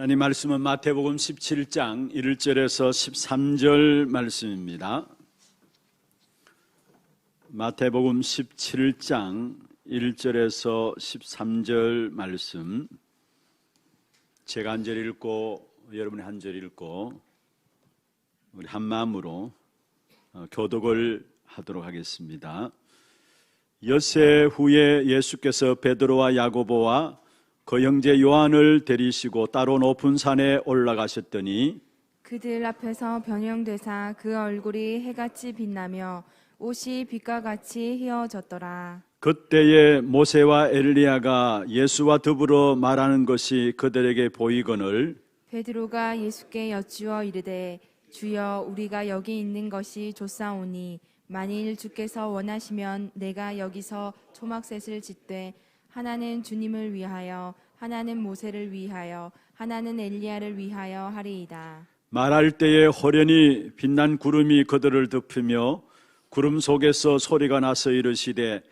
하나님 말씀은 마태복음 17장 1절에서 13절 말씀입니다. 마태복음 17장 1절에서 13절 말씀, 제가 한 절 읽고 여러분이 한 절 읽고 우리 한 마음으로 교독을 하도록 하겠습니다. 엿새 후에 예수께서 베드로와 야고보와 그 형제 요한을 데리시고 따로 높은 산에 올라가셨더니 그들 앞에서 변형되사 그 얼굴이 해같이 빛나며 옷이 빛과 같이 휘어졌더라. 그때에 모세와 엘리야가 예수와 더불어 말하는 것이 그들에게 보이거늘 베드로가 예수께 여쭈어 이르되 주여 우리가 여기 있는 것이 좋사오니 만일 주께서 원하시면 내가 여기서 초막셋을 짓되 하나는 주님을 위하여 하나는 모세를 위하여 하나는 엘리야를 위하여 하리이다. 말할 때에 호련히 빛난 구름이 그들을 덮으며 구름 속에서 소리가 나서 이르시되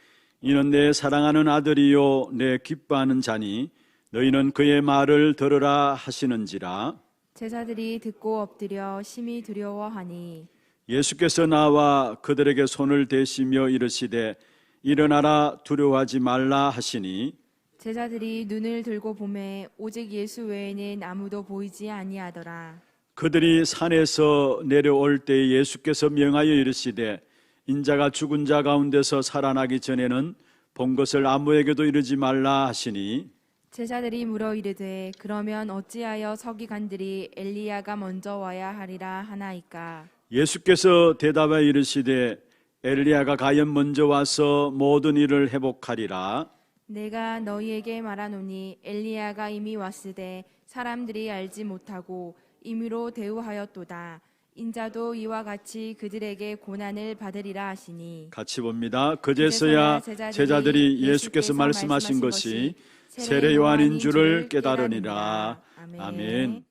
이는 내 사랑하는 아들이요 내 기뻐하는 자니 너희는 그의 말을 들으라 하시는지라. 제자들이 듣고 엎드려 심히 두려워하니 예수께서 나와 그들에게 손을 대시며 이르시되 일어나라 두려워하지 말라 하시니 제자들이 눈을 들고 보매 오직 예수 외에는 아무도 보이지 아니하더라. 그들이 산에서 내려올 때 예수께서 명하여 이르시되 인자가 죽은 자 가운데서 살아나기 전에는 본 것을 아무에게도 이르지 말라 하시니 제자들이 물어 이르되 그러면 어찌하여 서기관들이 엘리야가 먼저 와야 하리라 하나이까. 예수께서 대답하여 이르시되 엘리야가 가연 먼저 와서 모든 일을 회복하리라. 내가 너희에게 말하노니 엘리야가 이미 왔으되 사람들이 알지 못하고 임의로 대우하였도다. 인자도 이와 같이 그들에게 고난을 받으리라 하시니. 같이 봅니다. 그제서야 제자들이 예수께서 말씀하신 것이 세례 요한인 줄을 깨달으니라. 아멘.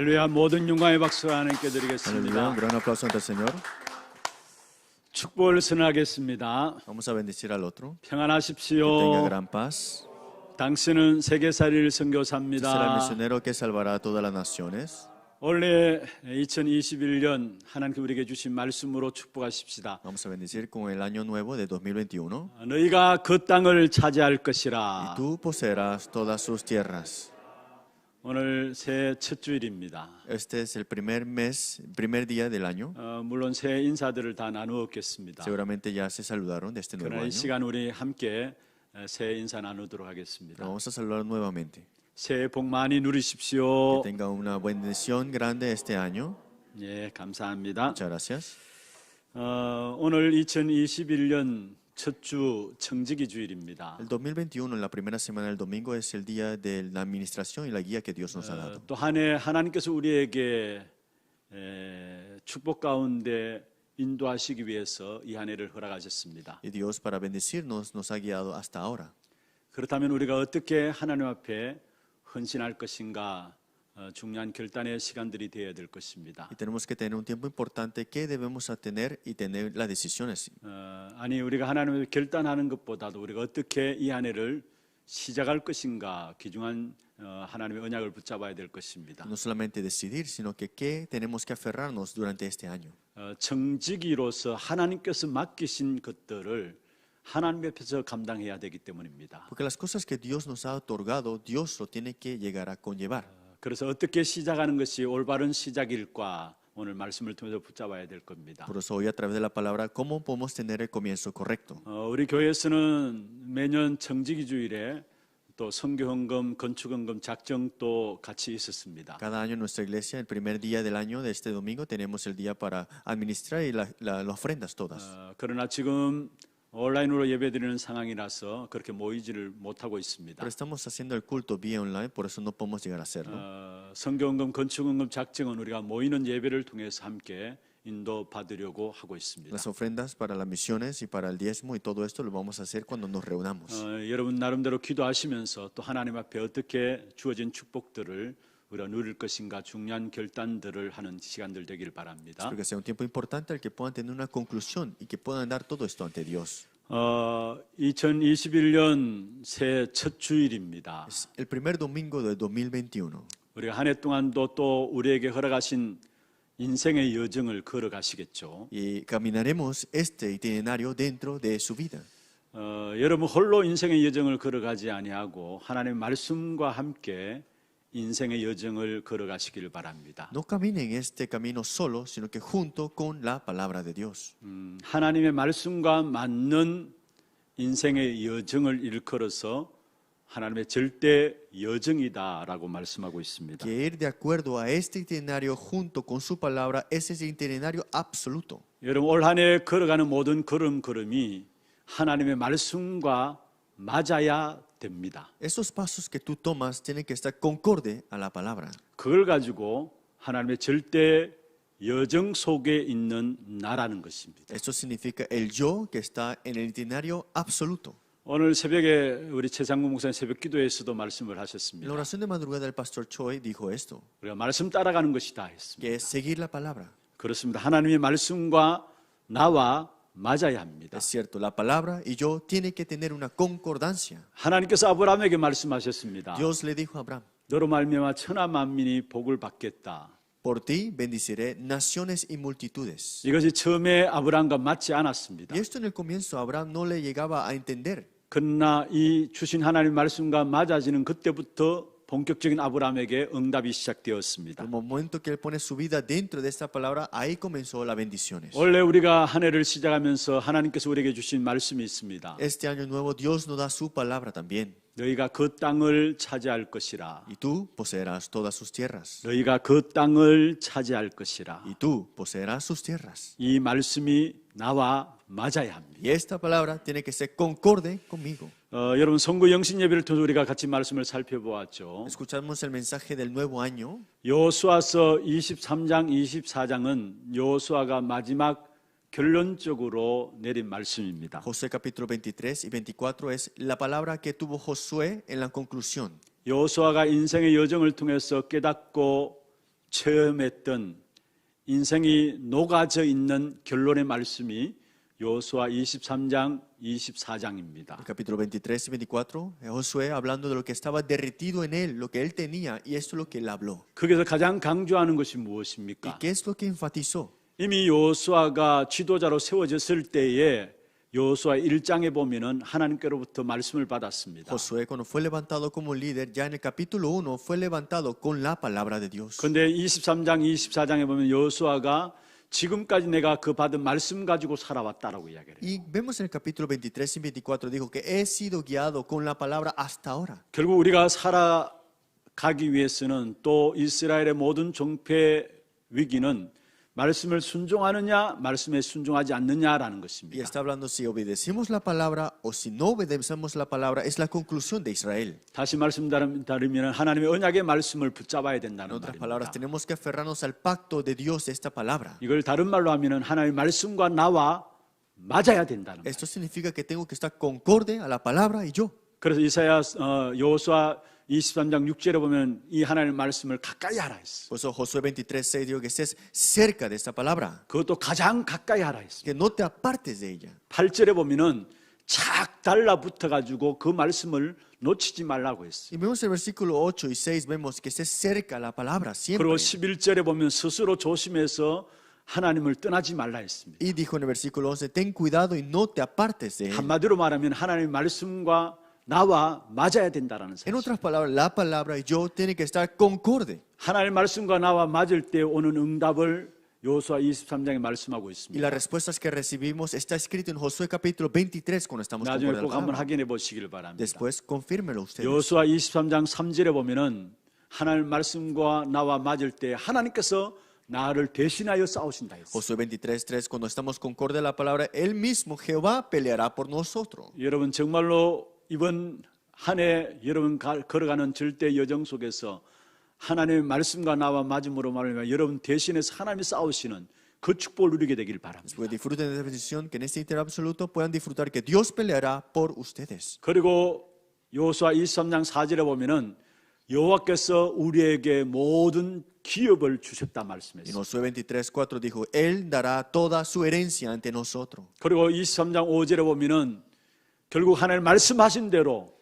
할렐루야. 모든 영광의 박수 하나님께 Aleluya, un 드리겠습니다. gran aplauso ante el Señor. 축복을 선하겠습니다. Vamos a bendecir al otro. Que tenga 평안하십시오. gran paz. 당신은 세계살이를 Este será el 선교사입니다. misionero que salvará a todas las naciones. 올해 2021년 하나님께 우리에게 주신 말씀으로 축복하십시다. Vamos a bendecir con el año nuevo de 2021. 너희가 그 땅을 차지할 Y 것이라. tú poseerás todas sus tierras. 오늘 새해 첫 주일입니다. Este es el primer mes, primer día del año. 물론 새해 인사들을 다 나누었겠습니다. Seguramente ya se saludaron de este nuevo 그러나 이 año. 시간 우리 함께 새해 인사 나누도록 Pero 하겠습니다. vamos a saludar nuevamente. 새해 복 많이 누리십시오. Que tenga una bendición grande este año. 예, 감사합니다. Muchas gracias. 오늘 2021년 첫 주 청지기 주일입니다. El 2021, en la primera semana del domingo, es el día de la administración y la guía que Dios nos ha dado. 또 한 해 하나님께서 우리에게 축복 가운데 인도하시기 위해서 이 한 해를 허락하셨습니다. Y Dios, para bendecirnos, nos ha guiado hasta ahora. 그렇다면 우리가 어떻게 하나님 앞에 헌신할 것인가 중요한 결단의 시간들이 되어야 될 것입니다. Y tenemos que tener un tiempo importante que debemos a tener y tener las decisiones. 아니 우리가 하나님을 결단하는 것보다도 우리가 어떻게 이 한 해를 시작할 것인가 귀중한 하나님의 언약을 붙잡아야 될 것입니다. No solamente decidir, sino que qué tenemos que aferrarnos durante este año. 청지기로서 하나님께서 맡기신 것들을 하나님 앞에서 감당해야 되기 때문입니다. Porque las cosas que Dios nos ha otorgado, Dios lo tiene que llegar a conllevar. 그래서 어떻게 시작하는 것이 올바른 시작일까 오늘 말씀을 통해서 붙잡아야 될 겁니다. Por eso hoy a través de la palabra, ¿cómo podemos tener el comienzo correcto? 우리 교회에서는 매년 청지기 주일에 또 선교헌금, 건축헌금 작정도 같이 있었습니다. Cada año en nuestra iglesia, el primer día del año de este domingo, tenemos el día para administrar y las ofrendas todas. 그러나 지금 온라인으로 예배드리는 상황이라서 그렇게 모이지를 못하고 있습니다. Pero estamos haciendo el culto vía online, por eso no podemos llegar a hacerlo. 선교헌금, 건축헌금 작정은 우리가 모이는 예배를 통해서 함께 인도받으려고 하고 있습니다. Las ofrendas para las misiones y para el diezmo y todo esto lo vamos a hacer cuando nos reunamos. 여러분 나름대로 기도하시면서 또 하나님 앞에 어떻게 주어진 축복들을 우리가 누릴 것인가 중요한 결단들을 하는 시간들 되길 바랍니다. Espero que sea un tiempo importante al que puedan tener una conclusión y que puedan dar todo esto ante Dios. 2021년 새해 첫 주일입니다. Es el primer domingo del 2021. 우리가 한 해 동안도 또 우리에게 허락하신 인생의 여정을 걸어가시겠죠. Y caminaremos este itinerario dentro de su vida. 여러분 홀로 인생의 여정을 걸어가지 아니하고 하나님의 말씀과 함께 인생의 여정을 걸어가시기를 바랍니다. No caminen este camino solo, sino que junto con la palabra de Dios. 하나님의 말씀과 맞는 인생의 여정을 일컬어서 하나님의 절대 여정이다라고 말씀하고 있습니다. Que ir de acuerdo a este itinerario junto con su palabra es ese itinerario absoluto. 여러분 올 한 해 걸어가는 모든 걸음걸음이 하나님의 말씀과 맞아야 됩니다. Esos pasos que tú tomas tienen que estar concorde a la palabra. 그걸 가지고 하나님의 절대 여정 속에 있는 나라는 것입니다. Esto significa el yo que está en el itinerario absoluto. 오늘 새벽에 우리 최상구 목사님 새벽 기도에서도 말씀을 En la 하셨습니다. oración de madrugada el pastor Choi dijo esto, 우리가 말씀 따라가는 것이다 했습니다. que es seguir la palabra. 그렇습니다. 하나님의 말씀과 나와 맞아야 합니다. Es cierto, la palabra y yo tienen que tener una concordancia. 하나님께서 아브라함에게 말씀하셨습니다. Dios le dijo a Abraham, 너로 말미암아 천하 만민이 복을 받겠다. por ti bendiciré naciones y multitudes. 이것이 처음에 아브라함과 맞지 않았습니다. Y esto en el comienzo a Abraham no le llegaba a entender. 그러나 이 주신 하나님의 말씀과 맞아지는 그때부터 본격적인 아브라함에게 응답이 시작되었습니다. El momento que él pone su vida dentro de esta palabra, ahí comenzó las bendiciones. 원래 우리가 한 해를 시작하면서 하나님께서 우리에게 주신 말씀이 있습니다. Este año nuevo Dios nos da su palabra también. 너희가 그 땅을 차지할 것이라. Y tú poseerás todas sus tierras. 너희가 그 땅을 차지할 것이라. Y tú poseerás sus tierras. 이 말씀이 나와 맞아야 합니다. Y esta palabra tiene que ser concorde conmigo. 여러분 선거 영신 예배를 통해서 우리가 같이 말씀을 살펴보았죠. Escuchamos el mensaje del nuevo año. 여호수아서 23장 24장은 여호수아가 마지막 결론적으로 내린 말씀입니다. Josué capítulo 23 y 24 es la palabra que tuvo Josué en la conclusión. 여호수아가 인생의 여정을 통해서 깨닫고 체험했던 인생이 녹아져 있는 결론의 말씀이 여호수아 23장, 24장입니다. El capítulo 23 y 24, Josué hablando de lo que estaba derretido en él, lo que él tenía, y esto es lo que él habló. 거기서 가장 강조하는 것이 ¿Y 무엇입니까? qué es lo que enfatizó? 이미 여호수아가 지도자로 세워졌을 때에 여호수아 1장에 보면은 하나님께로부터 말씀을 받았습니다. Josué, cuando fue levantado como líder, ya en el capítulo 1 fue levantado con la palabra de Dios. 그런데 23장, 24장에 보면 여호수아가 지금까지 내가 그 받은 말씀 가지고 살아왔다라고 이야기해요. Y vemos en el capítulo 23 y 24, dijo que he sido guiado con la palabra hasta ahora. 결국 우리가 살아가기 위해서는 또 이스라엘의 모든 정패 위기는 말씀을 순종하느냐, 말씀에 순종하지 않느냐라는 Y 것입니다. está hablando si obedecemos la palabra o si no obedecemos la palabra, es la conclusión de Israel. 다시 말씀드리면 하나님의 언약의 말씀을 붙잡아야 En 된다는 otras palabras, 말입니다. tenemos que aferrarnos al pacto de Dios de esta palabra. 이걸 다른 말로 하면은 하나님의 말씀과 나와 맞아야 된다는 거예요. Esto significa que tengo que estar concorde a la palabra y yo. 그래서 이사야 여호수아 23장 6절에 보면 이 하나님의 말씀을 가까이 하라 했어. Por eso Josué 23:6 dijo que estés cerca de esta palabra, 그것도 가장 가까이 하라 했어. que no te apartes de ella. 8절에 보면은 착 달라붙어 가지고 그 말씀을 놓치지 말라고 했어. Y vemos el versículo 8 y 6, vemos que estés cerca a la palabra 그리고 siempre. 11절에 보면 스스로 조심해서 하나님을 떠나지 말라 했습니다. Y dijo en el versículo 11, ten cuidado y no te apartes de él. 한마디로 말하면 하나님의 말씀과 나와 맞아야 된다라는 En 사실. otras palabras, la palabra y yo tienen que estar concorde. 하나님의 말씀과 나와 맞을 때 오는 응답을 여호수아 23장에 말씀하고 Y 있습니다. las respuestas que recibimos está escrito en Josué capítulo 23 cuando estamos 나중에 concorde a la 꼭 한번 palabra. 확인해 보시길 바랍니다. Después confírmelo ustedes. 여호수아 23장 3절에 보면은 하나님 말씀과 나와 맞을 때 하나님께서 나를 대신하여 싸우신다 했어요. Josué 23:3, cuando estamos concorde a la palabra, él mismo, Jehová, peleará por nosotros. 여러분 정말로 이번 한 해 여러분 걸어가는 절대 여정 속에서 하나님의 말씀과 나와 맞음으로 말하면 여러분 대신해서 하나님이 싸우시는 그 축복을 누리게 되길 바랍니다. Después disfruten de esta bendición, que en este inter absoluto puedan disfrutar que Dios peleará por ustedes. 그리고 여호수아 23장 4절에 보면은 여호와께서 우리에게 모든 기업을 주셨다 En 말씀했어요. Josué 23:4 dijo, él dará toda su herencia ante nosotros. 그리고 23장 5절에 보면은 결국 하나님 말씀하신 대로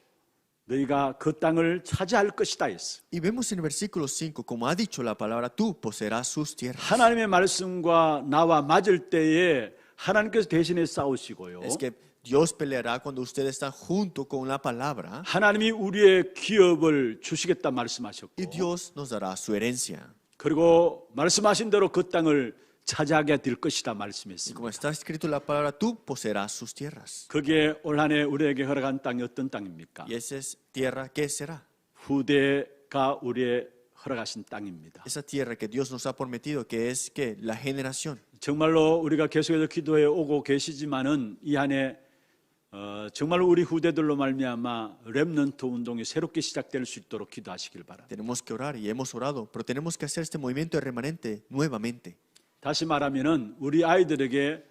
너희가 그 땅을 차지할 것이다 했어. Y vemos en el versículo 5, como ha dicho la palabra, tú poseerás sus tierras. 하나님의 말씀과 나와 맞을 때에 하나님께서 대신해 싸우시고요. Es que Dios peleará cuando ustedes están junto con la palabra 하나님이 우리의 기업을 주시겠다 말씀하셨고 y Dios nos dará su herencia. 그리고 말씀하신 대로 그 땅을 차지하게 될 것이다 Y 말씀했습니다. como está escrito en la palabra, tú poseerás sus tierras. 그게 올 한 해 우리에게 허락한 땅이 어떤 땅입니까? Y esa es tierra, ¿qué será? 후대가 우리의 허락하신 땅입니다. Esa tierra que Dios nos ha prometido, que es que la generación. 정말로 우리가 계속해서 기도해 오고 계시지만은 이 한 해 정말로 우리 후대들로 말미암아 렘넌트 운동이 새롭게 시작될 수 있도록 기도하시길 바랍니다. Tenemos que orar y hemos orado, pero tenemos que hacer este movimiento de remanente nuevamente. 다시 말하면은 우리 아이들에게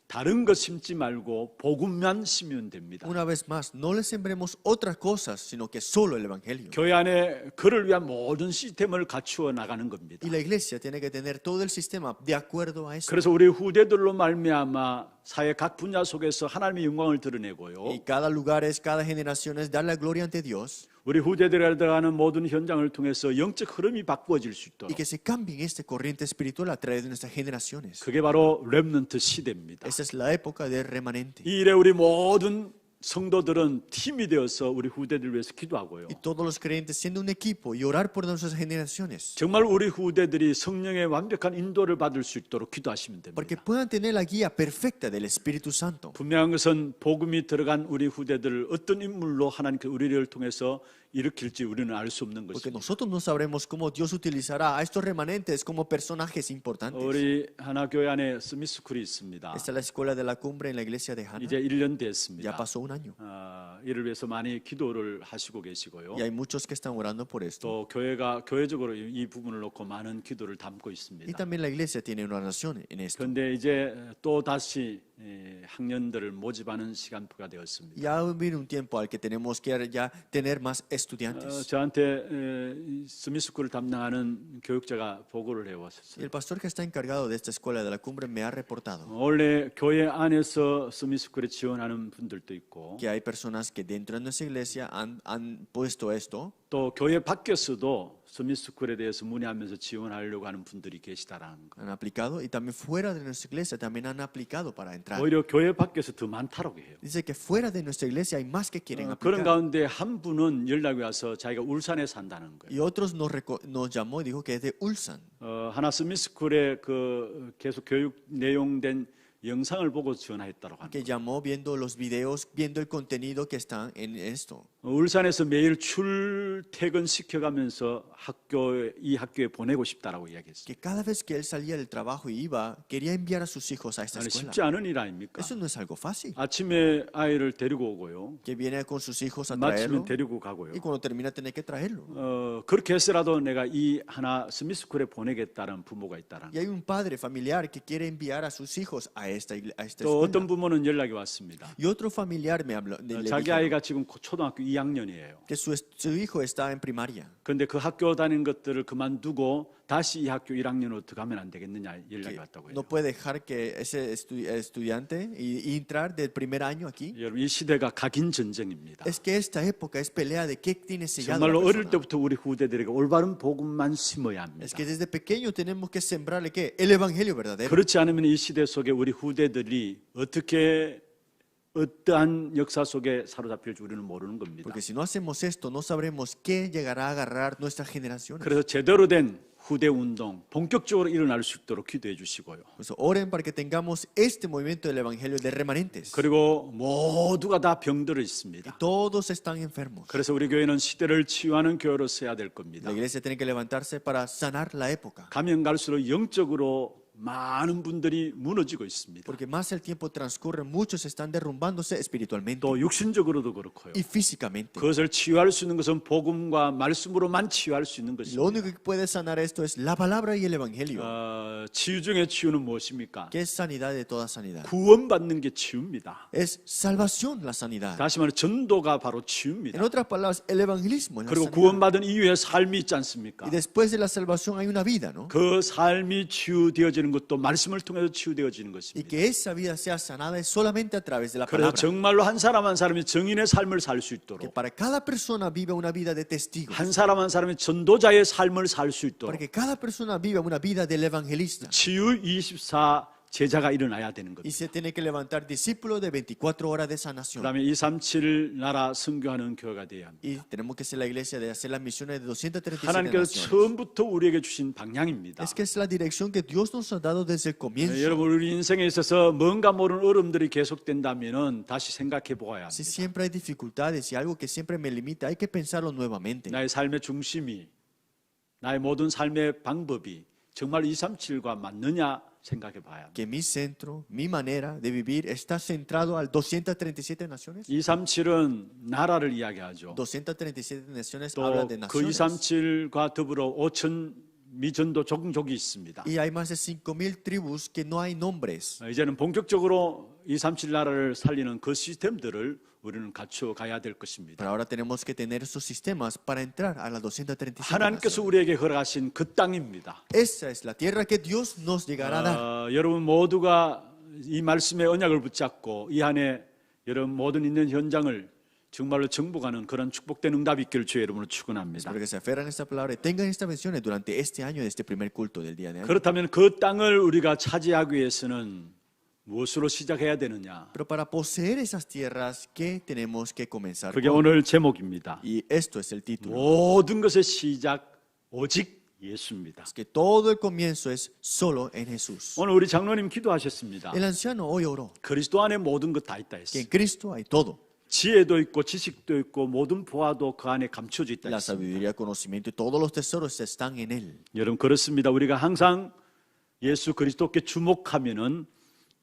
다른 것 심지 말고 복음만 심으면 됩니다. Una vez más, no les sembremos otras cosas, sino que solo el Evangelio. 교회 안에 그를 위한 모든 시스템을 갖추어 나가는 겁니다. Y la iglesia tiene que tener todo el sistema de acuerdo a eso. 그래서 우리 후대들로 말미암아 사회 각 분야 속에서 하나님의 영광을 드러내고요. Y cada lugar es, cada generación es dar la gloria ante Dios 우리 후대들에 들어가는 모든 현장을 통해서 영적 흐름이 바꾸어질 수 y 있도록. que se cambie este corriente espiritual a través de nuestras generaciones. 그게 바로 렘넌트 시대입니다. Esa es la época del remanente. 이 일에 우리 모든 성도들은 팀이 되어서 우리 후대들 위해서 기도하고요. Y todos los creyentes siendo un equipo y orar por nuestras generaciones. 정말 우리 후대들이 성령의 완벽한 인도를 받을 수 있도록 기도하시면 Para que 됩니다. puedan tener la guía perfecta del Espíritu Santo. 분명한 것은 복음이 들어간 우리 후대들을 어떤 인물로 하나님께서 우리를 통해서 일으킬지 우리는 알 수 없는 Porque 것입니다. nosotros no sabremos cómo Dios utilizará a estos remanentes como personajes importantes. 우리 하나교회 안에 스미스쿨이 있습니다. Esta es la escuela de la cumbre en la iglesia de Hannah. 이제 1년 Ya 됐습니다. pasó un año. 이를 위해서 많이 기도를 하시고 계시고요. Y hay muchos que están orando por esto. 또 교회가 교회적으로 이 부분을 놓고 많은 기도를 담고 Y 있습니다. también la iglesia tiene una oración en esto. 그런데 이제 또 다시 학년들을 모집하는 시간표가 되었습니다. Ya va a venir un tiempo al que tenemos que ya tener más estudiantes. 저한테 스미스쿨을 담당하는 교육자가 보고를 Y 해왔었어요. el pastor que está encargado de esta escuela de la cumbre me ha reportado 원래 교회 안에서 스미스쿨에 지원하는 분들도 있고 que hay personas que dentro de nuestra iglesia han puesto esto, 또 교회 밖에서도 스미스쿨에 대해서 문의하면서 지원하려고 하는 분들이 계시다라는 거. han aplicado, y también fuera de nuestra iglesia también han aplicado para entrar. 오히려 교회 밖에서 더 많다라고 해요. Dice que fuera de nuestra iglesia hay más que quieren 그런 aplicar. 가운데 한 분은 연락이 와서 자기가 울산에 산다는 거예요. Y otros nos llamó y dijo que es de Ulsan. 하나 스미스쿨에 그 계속 교육 내용된 영상을 보고 지원했다고 합니다. Que llamó viendo los videos, viendo el contenido que está en esto. 울산에서 매일 출퇴근 시켜가면서 이 학교에 보내고 싶다라고 이야기했어요. Que cada vez que él salía del trabajo y iba, quería enviar a sus hijos a esta 아니, escuela. 쉽지 않은 일 아닙니까? Eso no es algo fácil. 아침에 아이를 데리고 오고요. Que viene con sus hijos a 마치면 traerlo 데리고 가고요. y cuando termina tener que traerlo. 그렇게 해서라도 내가 이 하나 스미스쿨에 보내겠다는 부모가 있다라는 Y hay un padre familiar que quiere enviar a sus hijos a esta 또 어떤 escuela. 부모는 연락이 왔습니다. Y otro familiar me habló, le 자기 dijeron 아이가 지금 초등학교 2학년이에요. que su hijo está en primaria. 그런데 그 학교 다니는 것들을 그만두고 다시 이 학교 1학년으로 들어가면 안 되겠느냐 연락이 왔다고 해요. No puede dejar que ese estudiante y entrar del primer año aquí. 여러분 이 시대가 각인 전쟁입니다. Es que esta época es pelea de qué tiene sellado la 정말로 어릴 persona. 때부터 우리 후대들에게 올바른 복음만 심어야 합니다. Es que desde pequeño tenemos que sembrarle ¿qué? El evangelio verdadero. 그렇지 않으면 이 시대 속에 우리 후대들이 어떠한 역사 속에 사로잡힐지 우리는 모르는 겁니다. Porque si no hacemos esto, no sabremos qué llegará a agarrar nuestras generaciones. 그래서 제대로 된 후대 운동 본격적으로 일어날 수 있도록 기도해 주시고요. Por eso oren para que tengamos este movimiento del evangelio de remanentes. 그리고 모두가 다 병들어 Y 있습니다. todos están enfermos. 그래서 우리 교회는 시대를 치유하는 교회로 서야 될 겁니다. La iglesia tiene que levantarse para sanar la época. 가면 갈수록 영적으로 많은 분들이 무너지고 있습니다. Porque más el tiempo transcurre, muchos están derrumbándose espiritualmente 또 육신적으로도 그렇고요. y físicamente. 그것을 치유할 수 있는 것은 복음과 말씀으로만 치유할 수 있는 Lo único 것입니다. que puede sanar esto es la palabra y el evangelio. 치유 중에 치유는 무엇입니까? Que es sanidad de toda sanidad. 구원받는 게 치유입니다. Es salvación la sanidad. 다시 말해 전도가 바로 En 치유입니다. otras palabras, el evangelismo es la 그리고 sanidad. 구원받은 이후에 삶이 있지 않습니까? Y después de la salvación hay una vida, ¿no? 그 삶이 치유되어지는 것도 말씀을 통해서 치유되어지는 Y 것입니다. que esa vida sea sanada es solamente a través de la 그래서 palabra. 정말로 한 사람 한 사람이 정인의 삶을 살 수 Que 있도록 para cada persona viva una vida de testigo. 한 사람 한 사람이 전도자의 삶을 살 수 있도록 Para que cada persona viva una vida del evangelista. 치유 24 제자가 일어나야 되는 Y 겁니다. se tiene que levantar discípulos de 24 horas de 그 sanación. 다음에 237 나라 선교하는 교회가 돼야 합니다. Y tenemos que ser la iglesia de hacer las misiones de 237 하나님께서 naciones. 처음부터 우리에게 주신 방향입니다. Es que es la dirección que Dios nos ha dado desde el comienzo. 여러분 우리 인생에 있어서 뭔가 모르는 어려움들이 계속된다면 다시 생각해 보아야 Si 합니다. siempre hay dificultades y algo que siempre me limita, hay que pensarlo nuevamente. 나의 삶의 중심이 나의 모든 삶의 방법이 정말 237과 맞느냐 생각해 봐야 합니다. Que mi centro, mi manera de vivir está centrado al 237 naciones. 237은 나라를 이야기하죠. 237 naciones habla de 또 그 naciones. 237과 더불어 5천 미전도 종족이 있습니다. Y hay más de 5,000 tribus que no hay nombres. 이제는 본격적으로 237 나라를 살리는 그 시스템들을 우리는 갖춰 가야 될 것입니다. Pero ahora tenemos que tener esos sistemas para entrar a las 237 하나님께서 naciones. 우리에게 허락하신 그 땅입니다. Esa es la tierra que Dios nos llegará a dar. 여러분 모두가 이 말씀의 언약을 붙잡고 이 안에 여러분 모든 있는 현장을 정말로 정복하는 그런 축복된 응답이 있기를 주의 이름으로 축원합니다. Espero que se aferran a esta palabra y tengan estas bendiciones durante este año de este primer culto del día de hoy. 그렇다면 그 땅을 우리가 차지하기 위해서는 무엇으로 시작해야 되느냐? Pero para poseer esas tierras, ¿qué tenemos que comenzar 그게 con? 오늘 제목입니다. Y esto es el título. 모든 것의 시작 오직 예수입니다. Es que todo el comienzo es solo en Jesús. 오늘 우리 장로님 기도하셨습니다. El anciano hoy oró 그리스도 안에 모든 것 다 있다 que en 했어요. Cristo hay todo. 지혜도 있고 지식도 있고 모든 보화도 그 안에 감춰져 있다 La 했습니다. sabiduría, el conocimiento y todos los tesoros están en Él. 여러분 그렇습니다. 우리가 항상 예수 그리스도께 주목하면은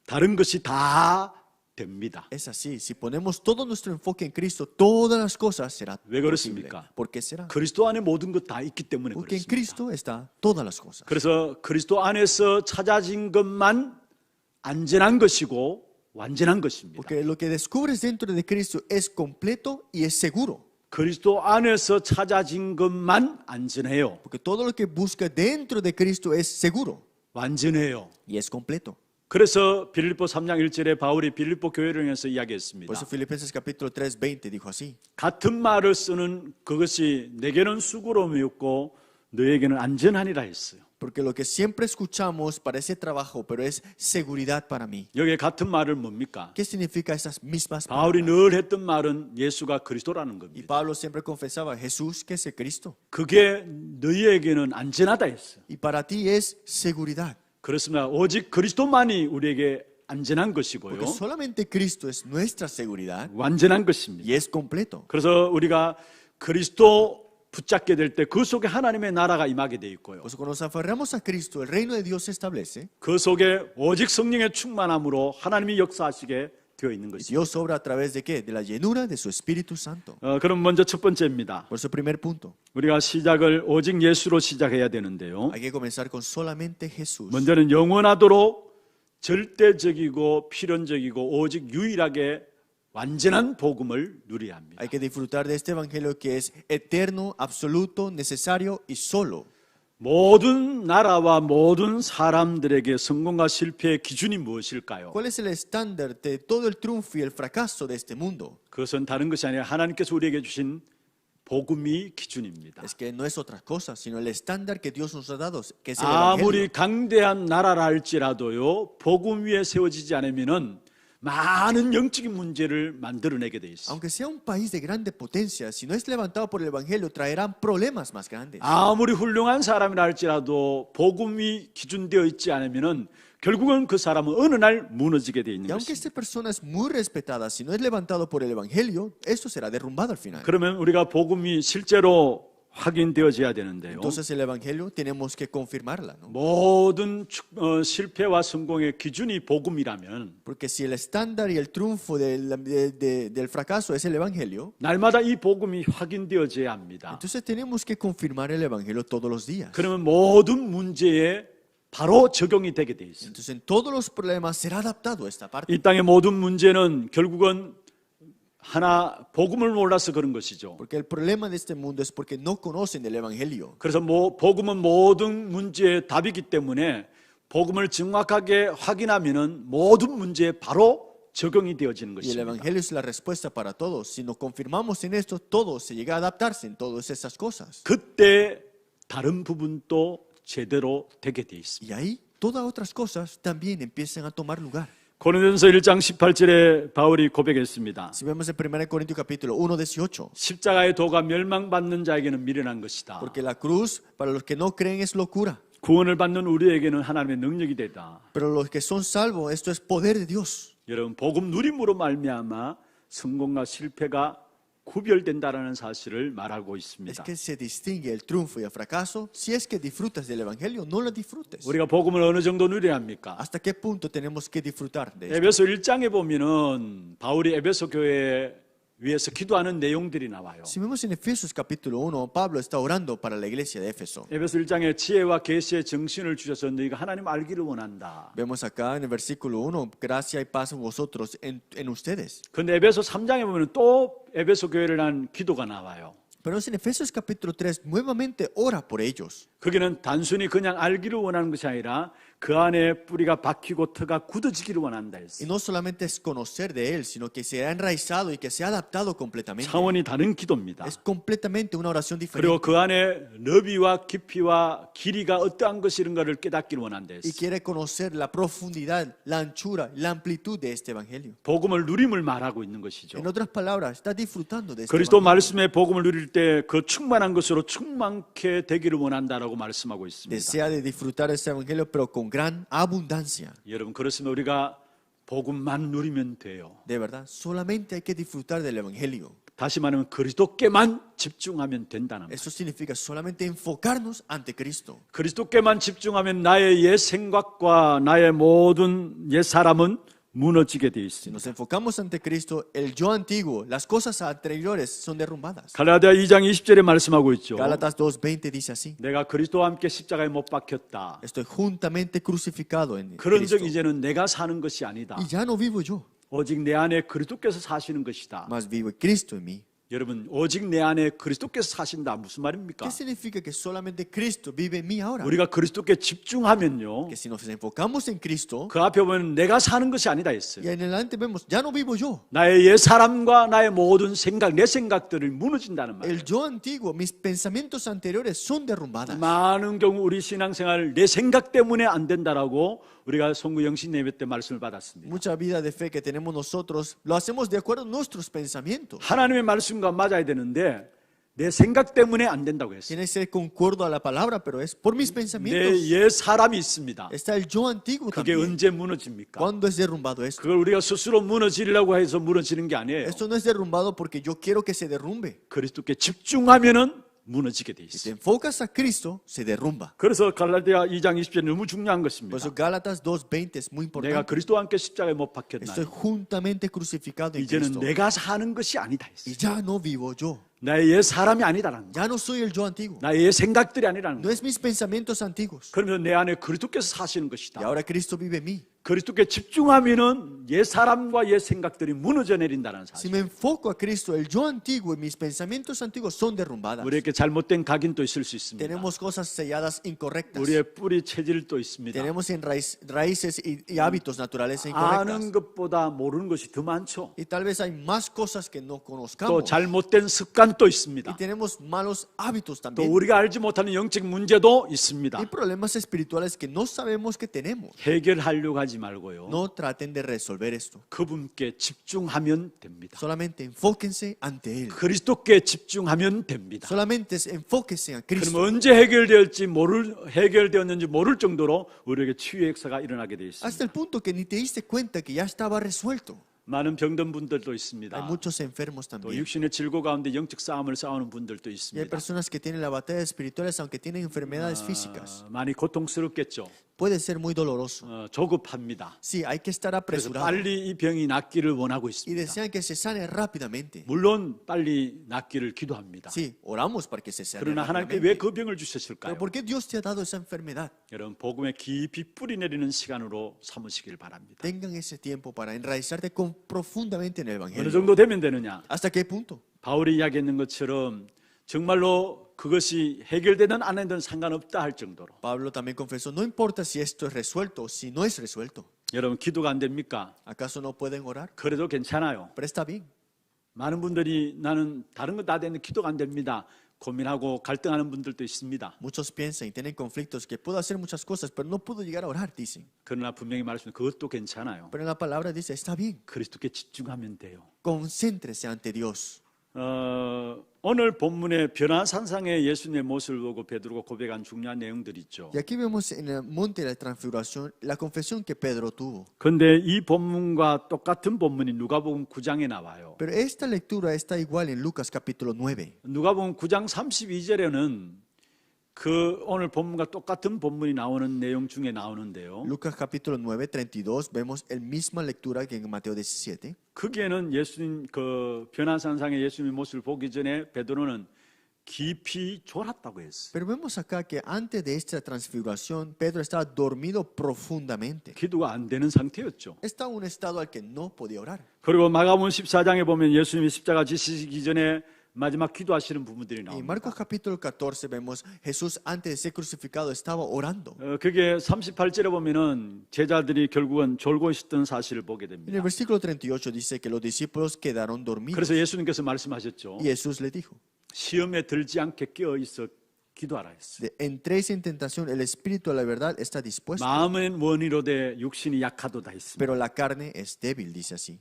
다른 것이 다 됩니다. Es así. Si ponemos todo nuestro enfoque en Cristo, todas las cosas serán 왜 posibles. 그렇습니까? ¿Por qué será? 그리스도 안에 모든 것 다 있기 때문에 Porque en 그렇습니다. Cristo está todas las cosas. 그래서 그리스도 안에서 찾아진 것만 안전한 것이고 완전한 것입니다. Porque lo que descubres dentro de Cristo es completo y es seguro. 그리스도 안에서 찾아진 것만 안전해요. Porque todo lo que busca dentro de Cristo es seguro 완전해요. y es completo. 그래서 빌립보 3장 1절에 바울이 빌립보 교회를 향해서 이야기했습니다. Por eso Filipenses capítulo 3, 20 dijo así. 같은 말을 쓰는 그것이 내게는 수고로움이었고 너에게는 안전하니라 했어요. Porque lo que siempre escuchamos parece trabajo, pero es seguridad para mí. 여기에 같은 말은 뭡니까? ¿Qué significa esas mismas 바울이 palabras? 늘 했던 말은 예수가 그리스도라는 Y 겁니다. Pablo siempre confesaba, Jesús que es el Cristo. 그게 너희에게는 안전하다 했어요. Y para ti es seguridad. 그렇습니다. 오직 그리스도만이 우리에게 안전한 것이고요. Porque solamente Cristo es nuestra seguridad 완전한 것입니다. y es completo. 그래서 우리가 그리스도 붙잡게 될 때 그 속에 하나님의 나라가 임하게 돼 있고요. Pues cuando nos aferramos a Cristo, el reino de Dios se establece. 그 속에 오직 성령의 충만함으로 하나님이 역사하시게 되어 있는 Y 것입니다. Dios obra a través de qué? De la llenura de su Espíritu Santo. 그럼 먼저 첫 번째입니다. Por eso, primer punto, 우리가 시작을 오직 예수로 시작해야 되는데요. hay que comenzar con solamente Jesús. 먼저는 영원하도록 절대적이고 필연적이고 오직 유일하게 완전한 복음을 누려야 합니다. Hay que disfrutar de este evangelio que es eterno, absoluto, necesario y solo. 모든 나라와 모든 사람들에게 성공과 실패의 기준이 무엇일까요? ¿Cuál es el estándar de todo el triunfo y el fracaso de este mundo? 그것은 다른 것이 아니라 하나님께서 우리에게 주신 복음이 기준입니다. Es que no es otra cosa, sino el estándar que Dios nos ha dado, que es el 아무리 evangelio. 강대한 나라라 할지라도요, 복음 위에 세워지지 않으면은 많은 영적인 문제를 만들어내게 돼 있어요. Aunque sea un país de grande potencia, si no es levantado por el evangelio, traerán problemas más grandes. 아무리 훌륭한 사람이라 할지라도 복음이 기준되어 있지 않으면은 결국은 그 사람은 어느 날 무너지게 돼 있는 Y aunque 것입니다. esta persona es muy respetada, si no es levantado por el evangelio, esto será derrumbado al final. 그러면 우리가 복음이 실제로 확인되어져야 되는데요. Entonces el evangelio tenemos que confirmarla, ¿no? 모든 실패와 성공의 기준이 복음이라면 Porque si el estándar y el triunfo del fracaso es el evangelio, 날마다 이 복음이 확인되어져야 합니다. entonces tenemos que confirmar el evangelio todos los días. 그러면 모든 문제에 바로 적용이 되게 돼 있어요. Entonces en todos los problemas será adaptado esta parte. 이 땅의 모든 문제는 결국은 하나 복음을 몰라서 그런 것이죠. Porque el problema de este mundo es porque no conocen el evangelio. 그래서 복음은 모든 문제의 답이기 때문에 복음을 정확하게 확인하면은 모든 문제에 바로 적용이 되어지는 Y el 것입니다. evangelio es la respuesta para todos. Si nos confirmamos en esto, todo se llega a adaptarse en todas esas cosas. 그때 다른 부분도 제대로 되게 돼 있습니다. Y ahí todas otras cosas también empiezan a tomar lugar. 고린도전서 1장 18절에 바울이 고백했습니다. Si vemos en 1 Corintios capítulo 1:18, 십자가의 도가 멸망받는 자에게는 미련한 것이다. porque la cruz para los que no creen es locura, 구원을 받는 우리에게는 하나님의 능력이 되다. pero los que son salvos esto es poder de Dios. 여러분 복음 누림으로 말미암아 성공과 실패가 구별된다라는 사실을 말하고 Es 있습니다. que se distingue el triunfo y el fracaso. Si es que disfrutas del evangelio, no lo disfrutes. 우리가 복음을 어느 정도 누려야 합니까? ¿Hasta qué punto tenemos que disfrutar de esto? 에베소 1장에 보면은 바울이 에베소 교회에 위해서 기도하는 내용들이 나와요. Si vemos en Efesios capítulo 1, Pablo está orando para la iglesia de Éfeso. 에베소 1장에 지혜와 계시의 정신을 주셔서 너희가 하나님 알기를 원한다. Vemos acá en el versículo 1, gracia y paz en vosotros, en ustedes. 근데 에베소 3장에 보면 또 에베소 교회를 한 기도가 나와요. Pero en Efesios capítulo 3 nuevamente ora por ellos. 거기는 단순히 그냥 알기를 원하는 것이 아니라 그 안에 뿌리가 박히고 터가 굳어지기를 원한다 Y 했어요. no solamente es conocer de Él, sino que se ha enraizado y que se ha adaptado completamente. 차원이 다른 기도입니다. Es completamente una oración 그리고 diferente. 그 안에 너비와 깊이와 길이가 어떠한 것인가를 깨닫기를 원한다 Y 했어요. quiere conocer la profundidad, la anchura, la amplitud de este evangelio. 복음을 누림을 말하고 있는 것이죠. En otras palabras, está disfrutando de este 그리스도 evangelio. 말씀의 복음을 누릴 때 그 충만한 것으로 충만케 되기를 원한다라고 말씀하고 있습니다. Desea de disfrutar de este evangelio, pero con gran abundancia. 여러분 그렇으면 우리가 복음만 누리면 돼요. De verdad, solamente hay que disfrutar del evangelio. 다시 말하면 그리스도께만 집중하면 된다는 거예요. Eso significa solamente enfocarnos ante Cristo. 그리스도께만 집중하면 나의 옛 생각과 나의 모든 옛 사람은 무너지게 되어 Si 있습니다. nos enfocamos ante Cristo, el yo antiguo, las cosas anteriores son derrumbadas. 갈라디아 2장 20절에 말씀하고 있죠. Gálatas 2:20 dice así: 내가 그리스도와 함께 십자가에 못 박혔다. Estoy juntamente crucificado en 그런 적 Cristo. 이제는 내가 사는 것이 아니다. Y ya no vivo yo, 오직 내 안에 그리스도께서 사시는 것이다. mas vive Cristo en mí. 여러분, 오직 내 안에 그리스도께서 사신다. 무슨 말입니까? ¿Qué significa que solamente Cristo vive en mí ahora? 우리가 그리스도께 집중하면요, Que si nos enfocamos en Cristo, 그 앞에 보면 내가 사는 것이 아니다 했어요. y en adelante vemos, ya no vivo yo. 나의 옛 사람과 나의 모든 생각, 내 생각들을 무너진다는 말이에요. El yo antiguo, mis pensamientos anteriores son derrumbadas. 많은 경우 우리 신앙생활 내 생각 때문에 안 된다라고 우리가 송구 영신 예배 때 말씀을 받았습니다. Mucha vida de fe que tenemos nosotros, lo hacemos de acuerdo a nuestros pensamientos. 하나님의 말씀과 맞아야 되는데 내 생각 때문에 안 된다고 했어요. Tiene que ser concuerdo a la palabra, pero es por mis 내 pensamientos. 옛 사람이 있습니다. Está el yo antiguo 그게 también. 언제 무너집니까? ¿Cuándo es derrumbado esto? 그걸 우리가 스스로 무너지려고 해서 무너지는 게 아니에요. Esto no es derrumbado porque yo quiero que se derrumbe. 그리스도께 집중하면은 무너지게 돼 Si te 있어요. enfocas a Cristo, se derrumba. 그래서 갈라디아 2장 20절 너무 중요한 Por 것입니다. eso Gálatas 2:20 es muy 내가 importante. 그리스도와 함께 십자가에 못 박혔나. Estoy juntamente crucificado en 이제는 Cristo. 내가 사는 것이 아니다 Y 했어요. ya no vivo yo. 나의 옛 사람이 아니다라는 거. Ya no soy el yo antiguo. 나의 옛 생각들이 아니라는 No 거. es mis pensamientos antiguos. 그러면 내 안에 그리스도께서 사시는 Y 것이다. ahora Cristo vive en mí. 그리스도께 집중하면은 옛 사람과 옛 생각들이 무너져 내린다는 Si 사실. me enfoco a Cristo, el yo antiguo y mis pensamientos antiguos son derrumbadas. 우리에게 잘못된 각인도 있을 수 있습니다. Tenemos cosas selladas incorrectas. 우리의 뿌리 체질도 있습니다. Tenemos en raíces y hábitos naturales 아는 incorrectas. 것보다 모르는 것이 더 많죠. Y tal vez hay más cosas que no 또 conozcamos. 잘못된 습관도 Y 있습니다. tenemos malos hábitos 또 también. 우리가 알지 못하는 영적 문제도 있습니다. Y problemas espirituales que no sabemos que tenemos. 해결하려고 하지 말고요. No traten de resolver esto. 그분께 집중하면 됩니다. Solamente enfóquense ante Él. 그리스도께 집중하면 됩니다. Solamente enfóquense a 그럼 Cristo. 언제 해결되었는지 모를 정도로 우리에게 치유의 역사가 일어나게 되어 있습니다. Hasta el punto que ni te diste cuenta que ya estaba resuelto. 많은 병든 분들도 Hay 있습니다. muchos enfermos 또 también. 육신의 질고 가운데 영적 싸움을 싸우는 분들도 Y hay 있습니다. personas que tienen la batalla espirituales aunque tienen enfermedades físicas. 많이 고통스럽겠죠. Puede ser muy doloroso. 조급합니다. Sí, hay que estar 그래서 apresurado. 빨리 이 병이 낫기를 원하고 Y 있습니다. desean que se sane rápidamente. 물론 빨리 낫기를 기도합니다. Sí, oramos para que se sane 그러나 하나님께 rápidamente. 왜 그 병을 Pero 주셨을까요? ¿por qué Dios te ha dado esa enfermedad? 여러분 복음에 깊이 뿌리 내리는 시간으로 삼으시길 바랍니다. Tengan ese tiempo para enraizarte profundamente en el 어느 Evangelio. 정도 되면 되느냐? ¿Hasta qué punto? 바울이 이야기했는 것처럼 정말로 그것이 해결되든 안 되든 상관없다 할 정도로. Pablo también confesó, no importa si esto es resuelto o si no es resuelto. 여러분 기도가 안 됩니까? ¿Acaso no pueden orar? 그래도 괜찮아요. Pero está bien. 많은 분들이 나는 다른 거 다 되는데 기도가 안 됩니다. 고민하고 갈등하는 분들도 있습니다. Muchos piensan y tienen conflictos que puedo hacer muchas cosas, pero no puedo llegar a orar, dicen. 그러나 분명히 말씀드린 그것도 괜찮아요. Pero en la palabra dice, está bien. 그리스도께 집중하면 돼요. Concéntrese ante Dios. 오늘 본문의 변화산상의 예수님의 모습을 보고 베드로가 고백한 중요한 내용들이 있죠. Y aquí vemos en el monte de la transfiguración la confesión que Pedro tuvo. 그런데 이 본문과 똑같은 본문이 누가복음 9장에 나와요. Pero esta lectura está igual en Lucas capítulo 9. 누가복음 9장 32절에는 그 오늘 본문과 똑같은 본문이 나오는 내용 중에 나오는데요. Lucas capítulo 9, 32, vemos la misma lectura que en Mateo 17. 거기에는 예수님 그 변화산상의 예수님의 모습을 보기 전에 베드로는 깊이 졸았다고 했어요. Pero vemos acá que antes de esta transfiguración, Pedro estaba dormido profundamente. 기도가 안 되는 상태였죠. Estaba en un estado al que no podía orar. 그리고 마가복음 14장에 보면 예수님이 십자가 지시기 전에 마지막 기도하시는 부분들이 En 나옵니다. Marcos capítulo 14 vemos Jesús antes de ser crucificado estaba orando. 그게 38절에 보면은 제자들이 결국은 졸고 있었던 사실을 보게 En el 됩니다. versículo 38 dice que los discípulos quedaron dormidos. 그래서 예수님께서 말씀하셨죠. Y Jesús le dijo, 시험에 들지 않게 깨어 있어 기도하라 했어요. entréis en tentación, el espíritu de la verdad está dispuesto, 마음은 원이로되 육신이 약하도다 했습니다. pero la carne es débil, dice así.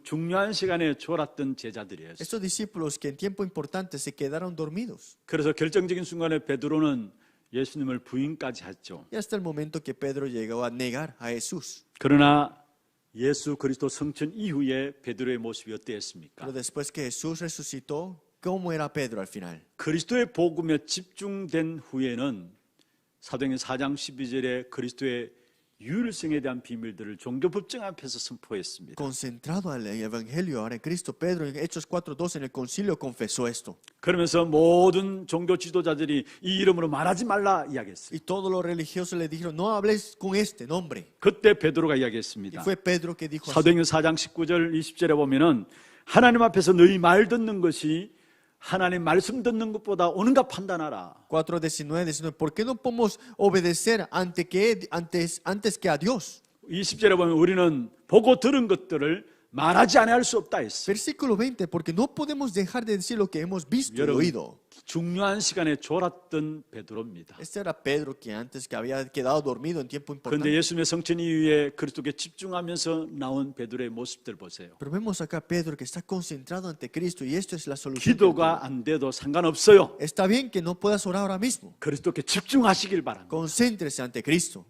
중요한 시간에 졸았던 제자들이었어요. Estos discípulos que en tiempo importante se quedaron dormidos. 그래서 결정적인 순간에 베드로는 예수님을 부인까지 했죠. Y hasta el momento que Pedro llegó a negar a Jesús. 그러나 예수 그리스도 성천 이후에 베드로의 모습이 어땠습니까? Pero después que Jesús resucitó, ¿cómo era Pedro al final? 그리스도의 복음에 집중된 후에는 사도행전 4장 12절에 그리스도의 유일성에 대한 비밀들을 종교 법정 앞에서 선포했습니다. Concentrado al evangelio ahora en Cristo, Pedro en Hechos 4:12 en el concilio confesó esto. 그러면서 모든 종교 지도자들이 이 이름으로 말하지 말라 이야기했어요. Y todos los religiosos le dijeron, no hables con este nombre. 그때 베드로가 Y 이야기했습니다. fue Pedro que dijo así. 사도행전 4장 19절 20절에 보면은 하나님 앞에서 너희 말 듣는 것이 하나님 말씀 듣는 것보다 옳은가 판단하라. 4:19, ¿por qué no podemos obedecer antes que a Dios? 20절에 보면 우리는 보고 들은 것들을 말하지 않아야 할 수 없다 했어요. Versículo 20, porque no podemos dejar de decir lo que hemos visto y 여러분, oído. 중요한 시간에 졸았던 베드로입니다. Este era Pedro que antes que había quedado dormido en tiempo 그런데 importante. 예수님의 성천 이후에 그리스도께 집중하면서 나온 베드로의 모습들 보세요. Pero vemos acá a Pedro que está concentrado ante Cristo y esto es la solución. 기도가 안 돼도 상관없어요. Está bien que no puedas orar ahora mismo. 그리스도께 집중하시길 바랍니다. Concéntrese ante Cristo.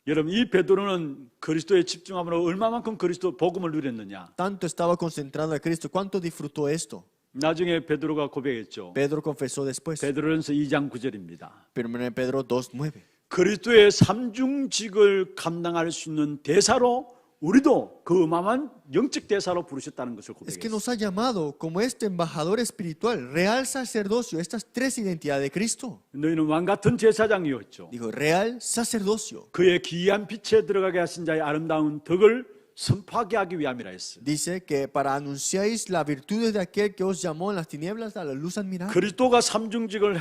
여러분, 이 베드로는 그리스도에 집중함으로 얼마만큼 그리스도 복음을 누렸느냐. Tanto estaba concentrado en Cristo. ¿Cuánto disfrutó esto? 나중에 베드로가 고백했죠. Pedro confesó después. 베드로전서 2장 9절입니다. 1 Pedro 2:9. 그리스도의 삼중직을 감당할 수 있는 대사로 우리도 그 어마어마한 영적 대사로 부르셨다는 것을 Es que 고백했어요. nos ha llamado como este embajador espiritual, real sacerdocio, estas tres identidades de Cristo. 너희는 왕 같은 제사장이었죠. Dijo, real sacerdocio. 그의 기이한 빛에 들어가게 하신 자의 아름다운 덕을 선포하게 하기 위함이라 했어요. Dice que para anunciáis las virtudes de aquel que os llamó en las tinieblas a la luz admirable. 그리스도가 삼중직을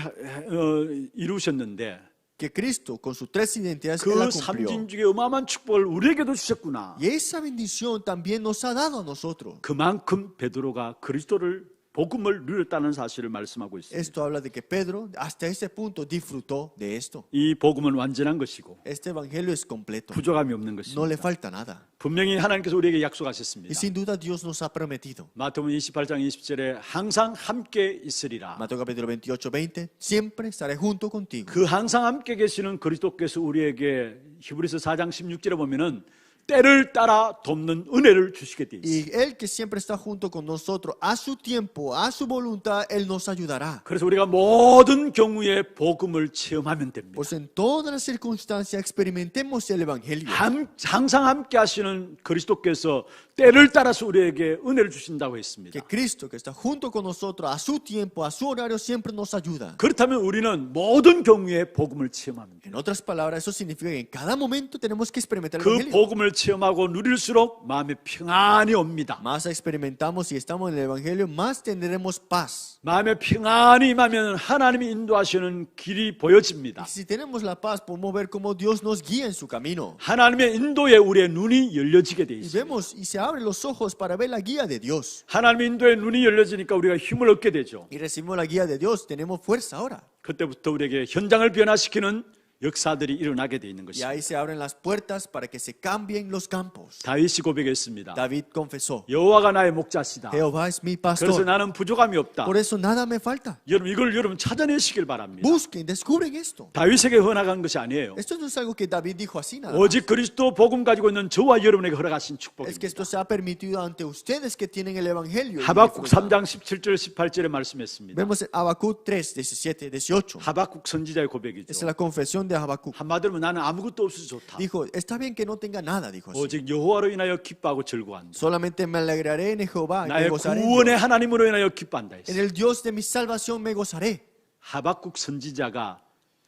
이루셨는데 Que Cristo con sus tres identidades 그 Él la cumplió. 삼중직의 어마어마한 축복을 우리에게도 주셨구나. Y esa bendición también nos ha dado a nosotros. 그만큼 베드로가 그리스도를 복음을 누렸다는 사실을 말씀하고 있습니다. Esto habla de que Pedro hasta ese punto disfrutó de esto. 이 복음은 완전한 것이고 Este evangelio es completo. 부족함이 없는 No le 것입니다. falta nada. 분명히 하나님께서 우리에게 Y 약속하셨습니다. sin duda Dios nos ha prometido. 마태복음 28장 20절에 항상 함께 있으리라. Mateo capítulo 28:20, siempre estaré junto contigo. 그 항상 함께 계시는 그리스도께서 우리에게 히브리서 4장 16절에 보면은 때를 따라 돕는 은혜를 주시게 돼 있어요. Y Él que siempre está junto con nosotros, a su tiempo, a su voluntad, Él nos ayudará. 그래서 우리가 모든 경우에 복음을 체험하면 됩니다. Pues en todas las circunstancias experimentemos el evangelio. 항상 함께 하시는 그리스도께서 때를 따라서 우리에게 은혜를 주신다고 Que 했습니다. Cristo que está junto con nosotros, a su tiempo, a su horario, siempre nos ayuda. 그렇다면 우리는 모든 경우에 복음을 체험합니다. En otras palabras, eso significa que en cada momento tenemos que experimentar el 그 evangelio. 복음을 체험하고 누릴수록 마음에 평안이 옵니다. Más experimentamos y estamos en el evangelio, más tendremos paz. 마음에 평안이 임하면 하나님이 인도하시는 길이 보여집니다. Y si tenemos la paz, podemos ver cómo Dios nos guía en su camino. 하나님의 인도에 우리의 눈이 열려지게 돼 Y 있어요. vemos y se abren los ojos para ver la guía de Dios. 하나님의 인도에 눈이 열려지니까 우리가 힘을 얻게 되죠. Y recibimos la guía de Dios, tenemos fuerza ahora. 그때부터 우리에게 현장을 변화시키는 역사들이 일어나게 돼 있는 Y 것입니다. ahí se abren las puertas para que se cambien los campos. 다윗이 고백했습니다. David confesó, 여호와가 나의 목자시다. Jehová es mi 그래서 pastor, 나는 부족함이 없다. por eso nada me falta. 여러분 이걸 여러분 찾아내시길 바랍니다. Busquen, descubren esto. 다윗에게 허락한 것이 아니에요. Esto no es algo que David dijo así nada más. 오직 그리스도 복음 가지고 있는 저와 여러분에게 허락하신 Es que 축복입니다. esto se ha permitido ante ustedes que tienen el evangelio. y 하박국 disfrutan. 3장 17절 18절에 말씀했습니다. Vemos en Habacuc 3, 17, 18. 하박국 선지자의 Esa 고백이죠. es la confesión de Habacuc. 한마디로 나는 아무것도 없어서 좋다. Dijo, está bien que no tenga nada, dijo así. 오직 여호와로 인하여 기뻐하고 즐거워한다. Solamente me alegraré en Jehová, me 나의 gozaré. en 구원의 Dios. 하나님으로 인하여 기뻐한다 En 했어요. el Dios de mi salvación me gozaré. 하박국 선지자가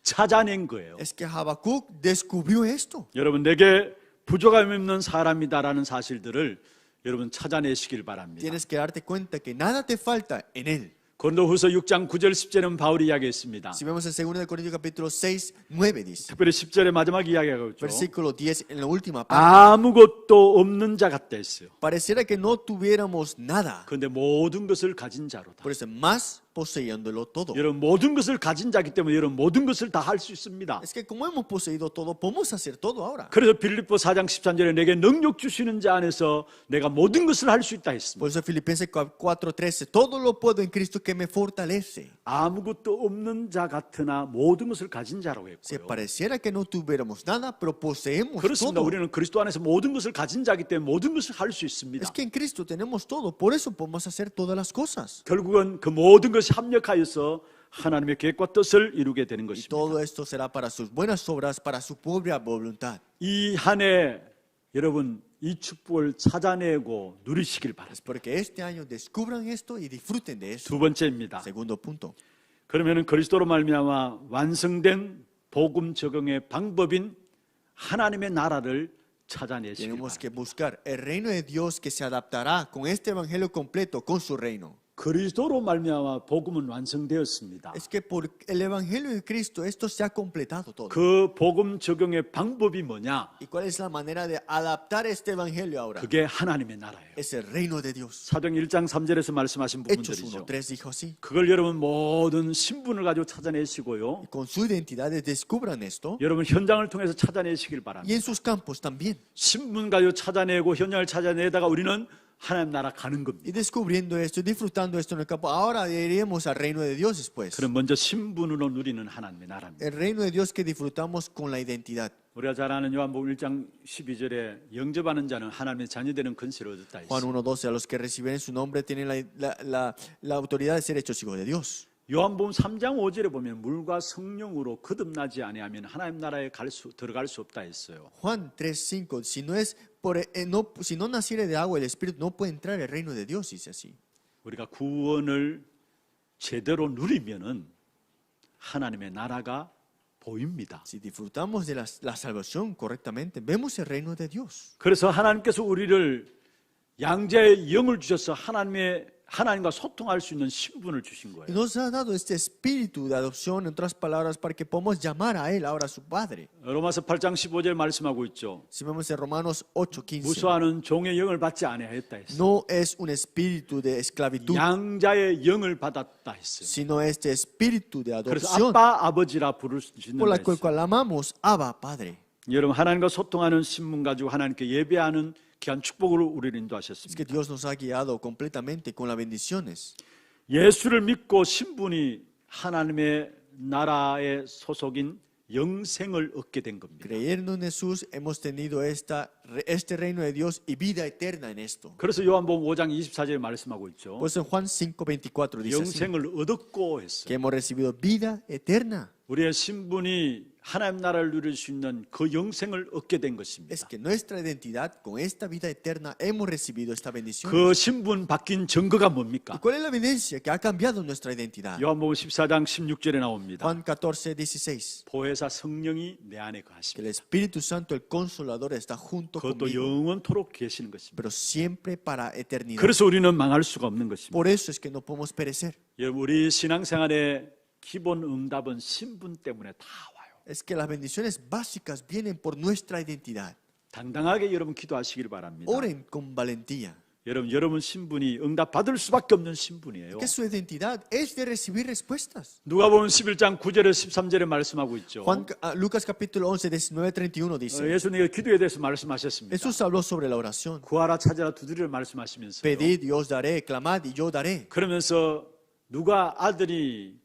찾아낸 거예요. Es que Habacuc descubrió esto. 여러분 내게 부족함이 없는 사람이다라는 사실들을 여러분 찾아내시길 바랍니다. Tienes que darte cuenta que nada te falta en él. 고린도후서 6장 9절 10절은 바울이 이야기했습니다. Si vemos en 2 Corintios capítulo 6, 9 dice, 특별히 10절의 마지막 이야기하고 있죠. versículo 10 en la última parte. 아무것도 없는 자 같다 했어요. Pareciera que no tuviéramos nada. 그런데 모든 것을 가진 자로다. Por eso más poseyéndolo todo. 여러분 모든 것을 가진 자기 때문에 여러분 모든 것을 다 할 수 있습니다. Es que como hemos poseído todo, podemos hacer todo ahora. 그래서 빌립보 4장 13절에 내게 능력 주시는 자 안에서 내가 모든 것을 할 수 있다 했습니다. Por eso Filipenses 4:13, todo lo puedo en Cristo que me fortalece. 아무것도 없는 자 같으나 모든 것을 가진 자라고 Se 했고요. pareciera que no tuviéramos nada, pero poseemos 그렇습니다. todo. 우리는 그리스도 안에서 모든 것을 가진 자기 때문에 모든 것을 할 수 있습니다. Es que en Cristo tenemos todo, por eso podemos hacer todas las cosas. 결국은 그 모든 것이 합력하여서 하나님의 계획과 뜻을 이루게 되는 Y 것입니다. todo esto será para sus buenas obras, para su propia voluntad. 이 한 해 여러분 이 축복을 찾아내고 누리시길 바랍니다. Espero que este año descubran esto y disfruten de eso. 두 번째입니다. Segundo punto. 그러면은 그리스도로 말미암아 완성된 복음 적용의 방법인 하나님의 나라를 찾아내시길 Tenemos 바랍니다. que buscar el reino de Dios que se adaptará con este evangelio completo, con su reino. 그리스도로 말미암아 복음은 완성되었습니다. Es que por el evangelio de Cristo esto se ha completado todo. 그 복음 적용의 방법이 뭐냐? ¿Y cuál es la manera de adaptar este evangelio ahora? 그게 하나님의 나라예요. Es el reino de Dios. 사도행 1장 3절에서 말씀하신 Hechos 부분들이죠. 1:3 dijo así. 그걸 여러분 모든 신분을 가지고 찾아내시고요. Y con su identidad descubran esto. 여러분 현장을 통해서 찾아내시길 Y 바랍니다. en sus campos también. 신분 가지고 찾아내고 현장을 찾아내다가 우리는 하나님 나라 가는 겁니다. Y descubriendo esto, disfrutando esto en el campo, ahora iremos al reino de Dios después. 그럼 먼저 신분으로 누리는 하나님의 나라입니다. El reino de Dios que disfrutamos con la identidad. 우리가 잘 아는 요한복음 1장 12절에 영접하는 자는 하나님의 자녀되는 권세를 얻었다 Juan 했어요. 1:12, a los que reciben su nombre tienen la autoridad de ser hechos hijos de Dios. 요한복음 3장 5절에 보면 물과 성령으로 거듭나지 아니하면 하나님 나라에 들어갈 수 없다 했어요. Juan 3:5, si no naciere de agua el Espíritu no puede entrar el reino de Dios, dice así. 우리가 구원을 제대로 누리면은 하나님의 나라가 보입니다. Si disfrutamos de la salvación correctamente, vemos el reino de Dios. 그래서 하나님께서 우리를 양자의 영을 주셔서 하나님과 소통할 수 있는 신분을 주신 Y 거예요. nos ha dado este espíritu de adopción, en otras palabras, para que podamos llamar a Él ahora su Padre. 로마서 8장 15절 말씀하고 있죠. Si vemos en Romanos 8:15, 무수하는 종의 영을 받지 아니하였다 했어요. no es un espíritu de esclavitud, 양자의 영을 받았다 했어요. sino este espíritu de 그래서 adopción, 아빠 아버지라 부를 수 있는 por la 거예요. cual amamos Abba, Padre. 여러분 하나님과 소통하는 신분 가지고 하나님께 예배하는 귀한 축복으로 우리를 Es 인도하셨습니다. que Dios nos ha guiado completamente con las bendiciones. 예수를 믿고 신분이 하나님의 나라의 소속인 영생을 얻게 된 겁니다. Creyendo en Jesús hemos tenido este reino de Dios y vida eterna en esto. 그래서 요한복음 5장 24절에 말씀하고 있죠. Pues en Juan 5:24 dice así, 영생을 얻었고 que 했어요. hemos recibido vida eterna. 우리의 신분이 하나님 나라를 누릴 수 있는 그 영생을 얻게 된 Es 것입니다. que nuestra identidad, con esta vida eterna, hemos recibido esta bendición. 그 신분 바뀐 증거가 ¿Y 뭡니까? cuál es la evidencia que ha cambiado nuestra identidad? 요한복음 14장 16절에 나옵니다. Juan 14:16. 보혜사 성령이 내 안에 Que 거하십니다. el Espíritu Santo, el Consolador, está junto 그것도 conmigo, 영원토록 계시는 것입니다. pero siempre para eternidad. 그래서 우리는 망할 수가 없는 것입니다. Por eso es que no podemos perecer. 여러분, 우리 신앙생활의 기본 응답은 신분 때문에 다 와요. Es que las bendiciones básicas vienen por nuestra identidad. 당당하게 여러분 기도하시길 바랍니다. Oren con valentía. 여러분 신분이 응답 받을 수밖에 없는 신분이에요. Que su identidad es de recibir respuestas. 누가복음 11장 9절에 13절에 말씀하고 있죠. Lucas capítulo 11, 19, 31 dice, 예수님이 기도에 대해서 말씀하셨습니다. Jesús habló sobre la oración. 구하라 찾으라 두드리라 말씀하시면서요. Pedid y os daré, clamad y yo daré. 그러면서 누가 아들이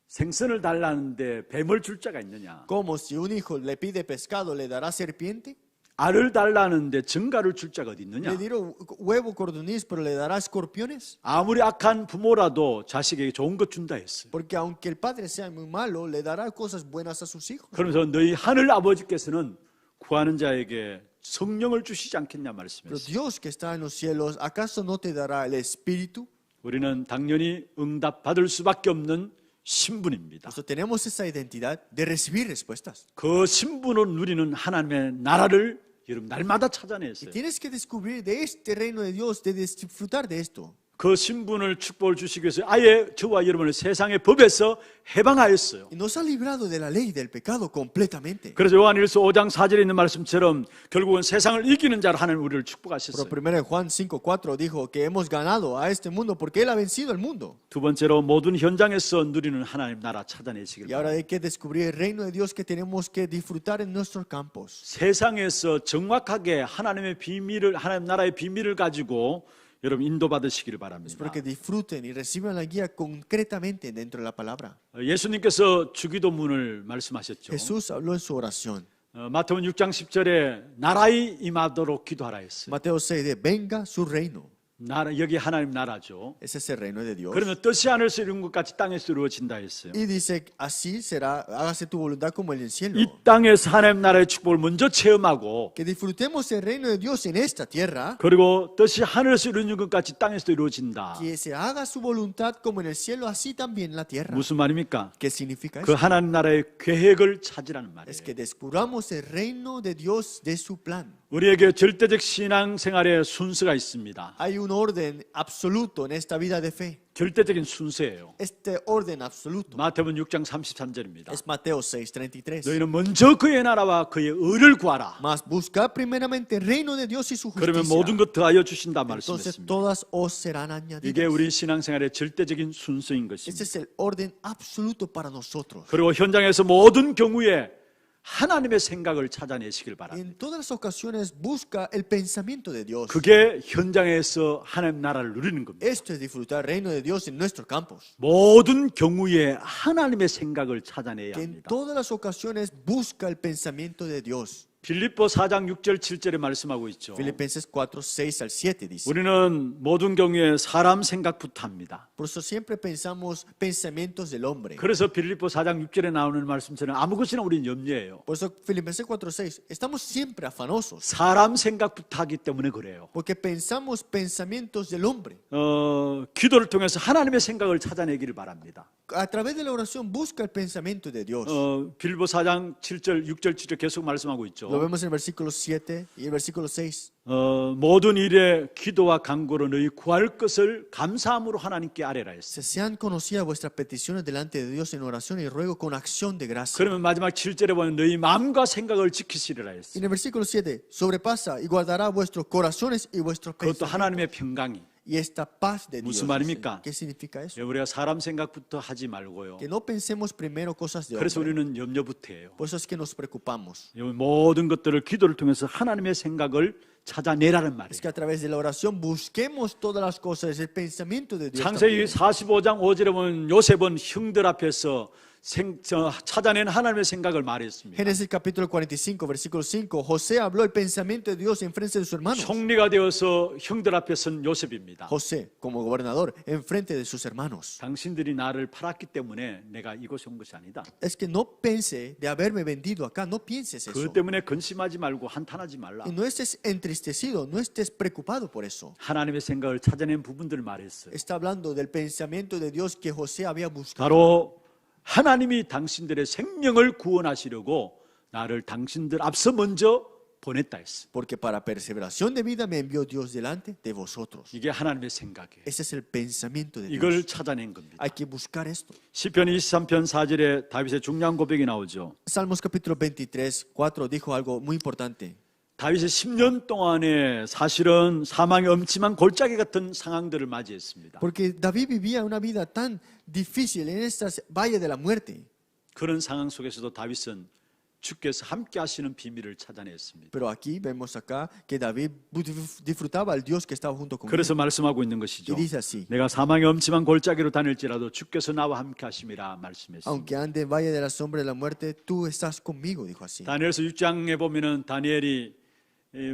생선을 달라는데 뱀을 줄 자가 있느냐? Como si un hijo le pide pescado, ¿le dará serpiente? 알을 달라는데 증가를 줄 자가 어디 있느냐? Le dirá huevo cordoniz, pero ¿le dará escorpiones? 아무리 악한 부모라도 자식에게 좋은 것 준다 했어요. Porque aunque el padre sea muy malo, le dará cosas buenas a sus hijos. 그러면서 너희 하늘 아버지께서는 구하는 자에게 성령을 주시지 않겠냐 Pero 말씀했어요. Dios que está en los cielos, ¿acaso no te dará el Espíritu? 우리는 당연히 응답 받을 수밖에 없는 신분입니다. Por eso tenemos esa identidad de recibir respuestas. 그 신분을 누리는 하나님의 나라를 여러분 날마다 Y 찾아냈어요. tienes que descubrir de este reino de Dios, de disfrutar de esto. 그 신분을 축복을 주시기 위해서 아예 저와 여러분을 세상의 법에서 해방하였어요. Y nos ha librado de la ley del pecado completamente. 그래서 요한일서 5장 4절에 있는 말씀처럼 결국은 세상을 이기는 자로 하나님 우리를 Pero 축복하셨어요. primero en Juan 5:4 dijo que hemos ganado a este mundo porque Él ha vencido el mundo. 두 번째로 모든 현장에서 누리는 하나님 나라 찾아내시길 Y ahora 바랍니다. hay que descubrir el reino de Dios que tenemos que disfrutar en nuestros campos. 세상에서 정확하게 하나님의 비밀을 하나님 나라의 비밀을 가지고 여러분 인도받으시기를 바랍니다. Espero que disfruten y reciban la guía concretamente dentro de la palabra. 예수님께서 주기도문을 말씀하셨죠. Jesús habló en su oración. 마태복음 6장 10절에 나라의 임하도록 기도하라 했어요. Mateo 6 de venga su reino. 나라, 여기 하나님 나라죠. Ese es el reino de Dios. 그러면 뜻이 하늘에서 이룬 것 같이 땅에서 이루어진다 했어요. Y dice, así será, hágase tu voluntad como en el cielo. 이 땅에서 하나님 나라의 축복을 먼저 체험하고 Que disfrutemos el reino de Dios en esta tierra, 그리고 뜻이 하늘에서 이루어진 것 같이 땅에서 이루어진다. que se haga su voluntad como en el cielo, así también en la tierra. 무슨 말입니까? ¿Qué significa 그 eso? 하나님 나라의 계획을 찾으라는 Es 말이에요. que descubramos el reino de Dios de su plan. 우리에게 절대적 신앙 생활의 순서가 있습니다. Hay un orden absoluto en esta vida de fe. 절대적인 순서예요. Este orden absoluto 마태복음 6장 33절입니다. es Mateo 6:33. 너희는 먼저 그의 나라와 그의 의를 구하라. Mas buscad primeramente el reino de Dios y su 그러면 justicia. 모든 것 더하여 주신다 Entonces 말씀했습니다. todas os serán 이게 añadidas. 우리 신앙생활의 절대적인 순서인 Este 것입니다. es el orden absoluto para nosotros. 그리고 현장에서 모든 경우에 하나님의 생각을 찾아내시길 바랍니다. En todas las ocasiones busca el pensamiento de Dios. 그게 현장에서 하나님 나라를 누리는 겁니다. Esto es disfrutar el reino de Dios en nuestros campos. 모든 경우에 하나님의 생각을 찾아내야 Que en 합니다. todas las ocasiones busca el pensamiento de Dios. 빌립보 4장 6절 7절에 말씀하고 있죠. Filipenses 4:6-7 dice. 우리는 모든 경우에 사람 생각부터 합니다. Por eso siempre pensamos pensamientos del hombre. 그래서 빌립보 4장 6절에 나오는 말씀처럼 아무 것이나 우리는 염려해요. Por eso Filipenses 4:6, estamos siempre afanosos. 사람 생각부터 하기 때문에 그래요. Porque pensamos pensamientos del hombre. 기도를 통해서 하나님의 생각을 찾아내기를 바랍니다. A través de la oración busca el pensamiento de Dios. 빌립보 4장 7절, 6절, 7절 계속 말씀하고 있죠. Lo vemos en el versículo 7 y el versículo 6. 모든 일에 기도와 간구로 너희 구할 것을 감사함으로 하나님께 아뢰라 했어요. Sean conocidas vuestras peticiones delante de Dios en oración y ruego con acción de gracia. 그러면 마지막 7절에 보면 너희 마음과 생각을 지키시리라 Y 했어요. en el versículo 7, sobrepasa y guardará vuestros corazones y vuestros 그것도 pensamientos. 하나님의 평강이. Y esta paz de Dios. 무슨 말입니까? ¿Qué significa eso? 우리가 사람 생각부터 하지 말고요. Que no pensemos primero cosas de 그래서 hombre. 우리는 염려부터 해요. Por eso es que nos preocupamos. 이 모든 것들을 기도를 통해서 하나님의 생각을 찾아내라는 Es 말이에요. que a través de la oración busquemos todas las cosas, el pensamiento de Dios. 창세기 también. 45장 5절에 보면 요셉은 형들 앞에서 찾아낸 하나님의 생각을 말했습니다. Génesis capítulo 45, versículo 5. José habló el pensamiento de Dios en frente de sus hermanos. 총리가 되어서 형들 앞에 선 요셉입니다. José, como gobernador, en frente de sus hermanos. 당신들이 나를 팔았기 때문에 내가 이곳에 온 것이 아니다. Es que no pense de haberme vendido acá, no pienses 그 eso. 때문에 근심하지 말고 한탄하지 말라. Y no estés entristecido, no estés preocupado por eso. 하나님의 생각을 찾아낸 부분들을 말했어요. Está hablando del pensamiento de Dios que José había buscado. 바로 하나님이 당신들의 생명을 구원하시려고 나를 당신들 앞서 먼저 보냈다 했어. Porque para perseveración de vida me envió Dios delante de vosotros. 이게 하나님의 생각이에요. Ese es el pensamiento de 이걸 Dios. 찾아낸 겁니다. Hay que buscar esto. 시편 23편 4절에 다윗의 중요한 고백이 나오죠. Salmos capítulo 23, 4 dijo algo muy importante. 다윗이 10년 동안에 사실은 사망의 엄침한 골짜기 같은 상황들을 맞이했습니다. Porque David vivía una vida tan difícil en estas valles de la muerte. 그런 상황 속에서도 다윗은 주께서 함께 하시는 비밀을 찾아냈습니다. Pero aquí vemos acá que David disfrutaba al Dios que estaba junto con él. 그래서 말씀하고 있는 것이죠. Y dice así: 내가 사망의 엄침한 골짜기로 다닐지라도 주께서 나와 함께 하심이라 말씀했습니다. Aunque ande en valle de la sombra de la muerte, tú estás conmigo, dijo así. 다니엘서 6장에 보면은 다니엘이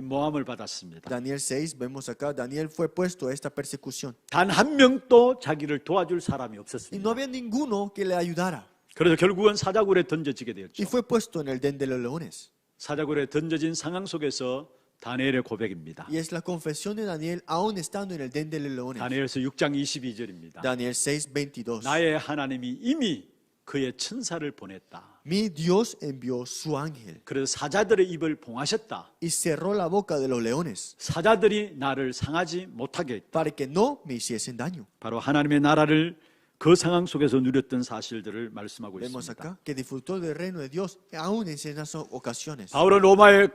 모함을 받았습니다. Daniel 6, vemos acá, Daniel fue puesto a esta persecución. 단 한 명도 자기를 도와줄 사람이 Y 없었습니다. no había ninguno que le ayudara. 그래서 결국은 사자굴에 던져지게 Y 되었죠. fue puesto en el den de los leones. 사자굴에 던져진 상황 속에서 다니엘의 고백입니다. Y es la confesión de Daniel aún estando en el den de los leones. 다니엘서 6장 22절입니다. Daniel 6, 22. 나의 하나님이 이미 그의 천사를 보냈다. Mi Dios envió su ángel 그래서 사자들의 입을 봉하셨다. y cerró la boca de los leones 사자들이 나를 상하지 못하게 했다. para que no me hiciesen daño. 바로 하나님의 나라를 그 상황 속에서 누렸던 사실들을 말씀하고 Vemos 있습니다. acá que disfrutó del reino de Dios aún en esas ocasiones. 바울은 로마의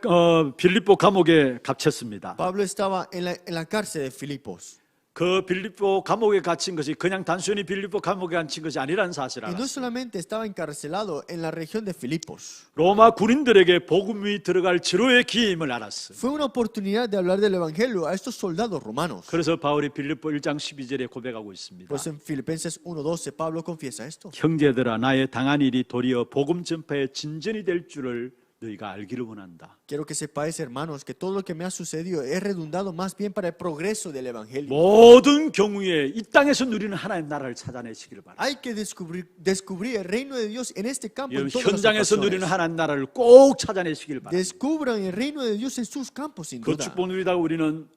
빌립보 감옥에 갇혔습니다. Pablo estaba en la cárcel de Filipos. 그 빌립보 감옥에 갇힌 것이 그냥 단순히 빌립보 감옥에 갇힌 것이 아니라는 사실을 Y no 알았어요. solamente estaba encarcelado en la región de Filipos. 로마 군인들에게 복음이 들어갈 지로의 기임을 알았어요. Fue una oportunidad de hablar del evangelio a estos soldados romanos. 그래서 바울이 빌립보 1장 12절에 고백하고 있습니다. Pues en Filipenses 1:12 Pablo confiesa esto. 형제들아 나의 당한 일이 도리어 복음 전파의 진전이 될 줄을 너희가 알기를 원한다. Quiero que sepáis, hermanos, que todo lo que me ha sucedido es redundado más bien para el progreso del Evangelio. 모든 경우에 이 땅에서 누리는 하나님 나라를 찾아내시기를 바랍니다. Hay que descubrir el reino de Dios en este campo. En 여러분, todas las 현장에서 누리는 ocasiones. 하나님 나라를 꼭 찾아내시기를 바랍니다. Descubran el reino de Dios en sus campos, sin 그 duda. 축복 누리다가 우리는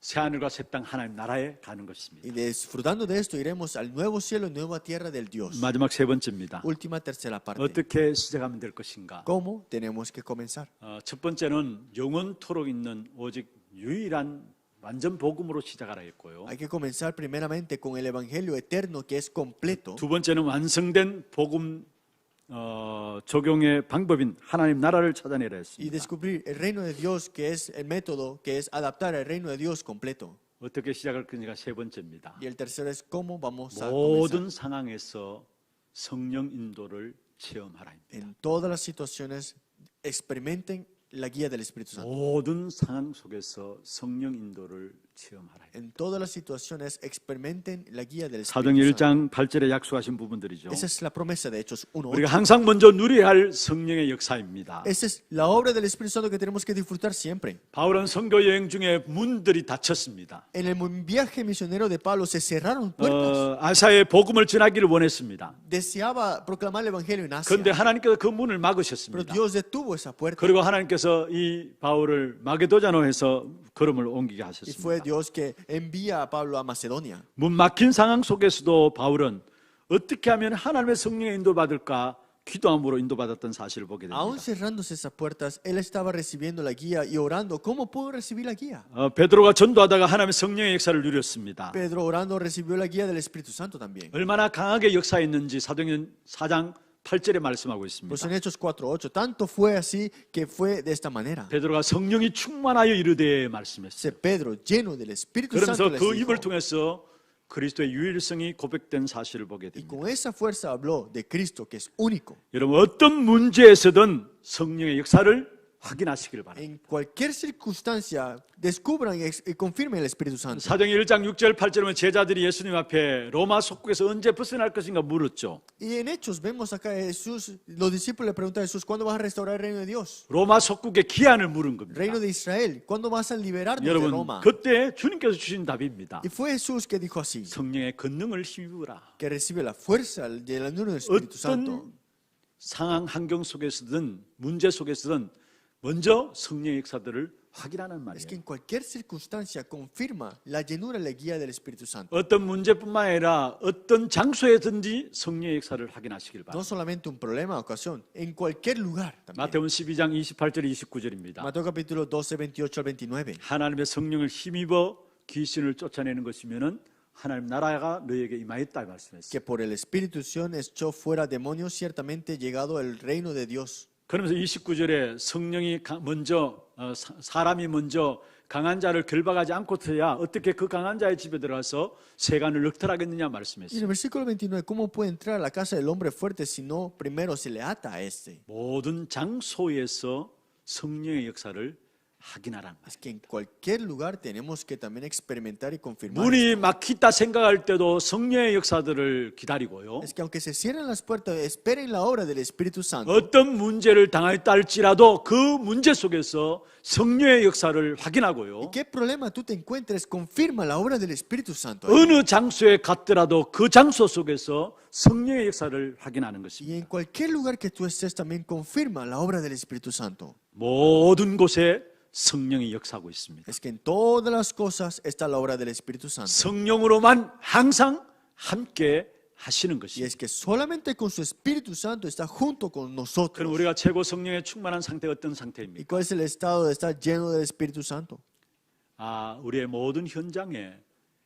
새하늘과 새 땅 하나님 나라에 가는 것입니다. Y disfrutando de esto, iremos al nuevo cielo y nueva tierra del Dios. 마지막 세 번째입니다. Última, tercera parte. 어떻게 시작하면 될 것인가? ¿Cómo tenemos que comenzar? 첫 번째는 영원토록 있는 오직 유일한 완전 복음으로 시작하라 했고요. Hay que comenzar primeramente con el Evangelio eterno que es completo. 두 번째는 완성된 복음 적용의 방법인 하나님 나라를 찾아내라 Y 했습니다. descubrir el reino de Dios, que es el método, que es adaptar el reino de Dios completo. 어떻게 시작할 건지가 세 번째입니다. Y el tercero es cómo vamos a comenzar. 모든 상황에서 성령 인도를 체험하라입니다. En todas las situaciones, experimenten la guía del Espíritu Santo. 모든 상황 속에서 성령 인도를 체험하라. En todas las situaciones, experimenten la guía del 사도행 Espíritu Santo. 1장 8절에 약속하신 부분들이죠. Esa es la promesa de Hechos 1. 우리가 항상 먼저 누려야 할 성령의 역사입니다. Esa es la obra del Espíritu Santo que tenemos que disfrutar siempre. 바울은 선교 여행 중에 문들이 닫혔습니다. En el viaje misionero de Pablo se cerraron puertas. 아사의 복음을 전하기를 원했습니다. Deseaba proclamar el Evangelio en Asia, 그런데 하나님께서 그 문을 pero 막으셨습니다. Dios detuvo esa puerta. 그리고 하나님께서 이 바울을 마게도냐노에서 걸음을 옮기게 Y 하셨습니다. fue Dios que envía a Pablo a Macedonia. 문 막힌 상황 속에서도 바울은 어떻게 하면 하나님의 성령의 인도받을까 기도함으로 인도받았던 사실을 보게 Aún 됩니다. cerrándose esas puertas, él estaba recibiendo la guía y orando. ¿Cómo puedo recibir la guía? 베드로가 전도하다가 하나님의 성령의 역사를 누렸습니다. Pedro orando recibió la guía del Espíritu Santo también. 얼마나 강하게 역사했는지 사도행전 4장 8절에 말씀하고 Pues 있습니다. en Hechos 4:8, tanto fue así que fue de esta manera. 베드로가 성령이 충만하여 이르되 Ese 말씀했어요. Pedro, lleno del Espíritu 그러면서 Santo, les 그 입을 dijo, 통해서 그리스도의 유일성이 고백된 사실을 보게 y 됩니다. con esa fuerza habló de Cristo, que es único. 여러분 어떤 문제에서든 성령의 역사를 확인하시길 바랍니다. En cualquier circunstancia, descubran y confirmen el Espíritu Santo. 사도행 1장 6절 8절에 보면 제자들이 예수님 앞에 로마 속국에서 언제 벗어날 것인가 물었죠. Y en Hechos vemos acá Jesús, los discípulos le preguntan a Jesús, ¿cuándo vas a restaurar el reino de Dios? 로마 속국의 기한을 물은 겁니다. Reino de Israel, ¿cuándo vas a liberarnos de 여러분 Roma? 그때 주님께서 주신 답입니다. Y fue Jesús que dijo así, 성령의 권능을 힘입으라. que recibe la fuerza de la luz del Espíritu Santo. 어떤 상황 환경 속에서든 문제 속에서든 먼저 성령의 역사들을 확인하는 Es que 말이에요. en cualquier circunstancia confirma la llenura, la guía del Espíritu Santo. 어떤 문제뿐만 아니라 어떤 장소에든지 성령의 역사를 확인하시길 바랍니다. No solamente un problema, ocasión, en cualquier lugar también. 마태복음 12장 28절 29절입니다. Mateo capítulo 12, 28 al 29. 하나님의 성령을 힘입어 귀신을 쫓아내는 것이면은 하나님 나라가 너에게 임하였다 말씀했어요. Que por el Espíritu Santo echó fuera demonios, ciertamente llegado el reino de Dios. 그러면서 29절에 성령이 먼저 사람이 먼저 강한 자를 결박하지 않고서야 어떻게 그 강한 자의 집에 들어가서 세간을 넉탈하겠느냐 Y en 말씀했어요. el versículo 29, ¿cómo puede entrar a la casa del hombre fuerte si no primero se le ata a este? 모든 장소에서 성령의 역사를 확인하라는 거예요. Es que en cualquier lugar tenemos que también experimentar y confirmar. 문이 막히다 생각할 때도 성령의 역사들을 기다리고요. Es que aunque se cierren las puertas, esperen la obra del Espíritu Santo. 어떤 문제를 당했다 할지라도 그 문제 속에서 성령의 역사를 확인하고요. ¿Y qué problema tú te encuentres? Confirma la obra del Espíritu Santo. 어느 장소에 갔더라도 그 장소 속에서 성령의 역사를 확인하는 Y 것입니다. en cualquier lugar que tú estés también confirma la obra del Espíritu Santo. 모든 곳에 성령이 역사하고 있습니다. Es que en todas las cosas está la obra del Espíritu Santo. 성령으로만 항상 함께 하시는 Y 것입니다. es que solamente con su Espíritu Santo está junto con 그럼 nosotros. 우리가 최고 성령에 충만한 상태가 어떤 ¿Y 상태입니까? cuál es el estado de estar lleno del Espíritu Santo? 우리의 모든 현장에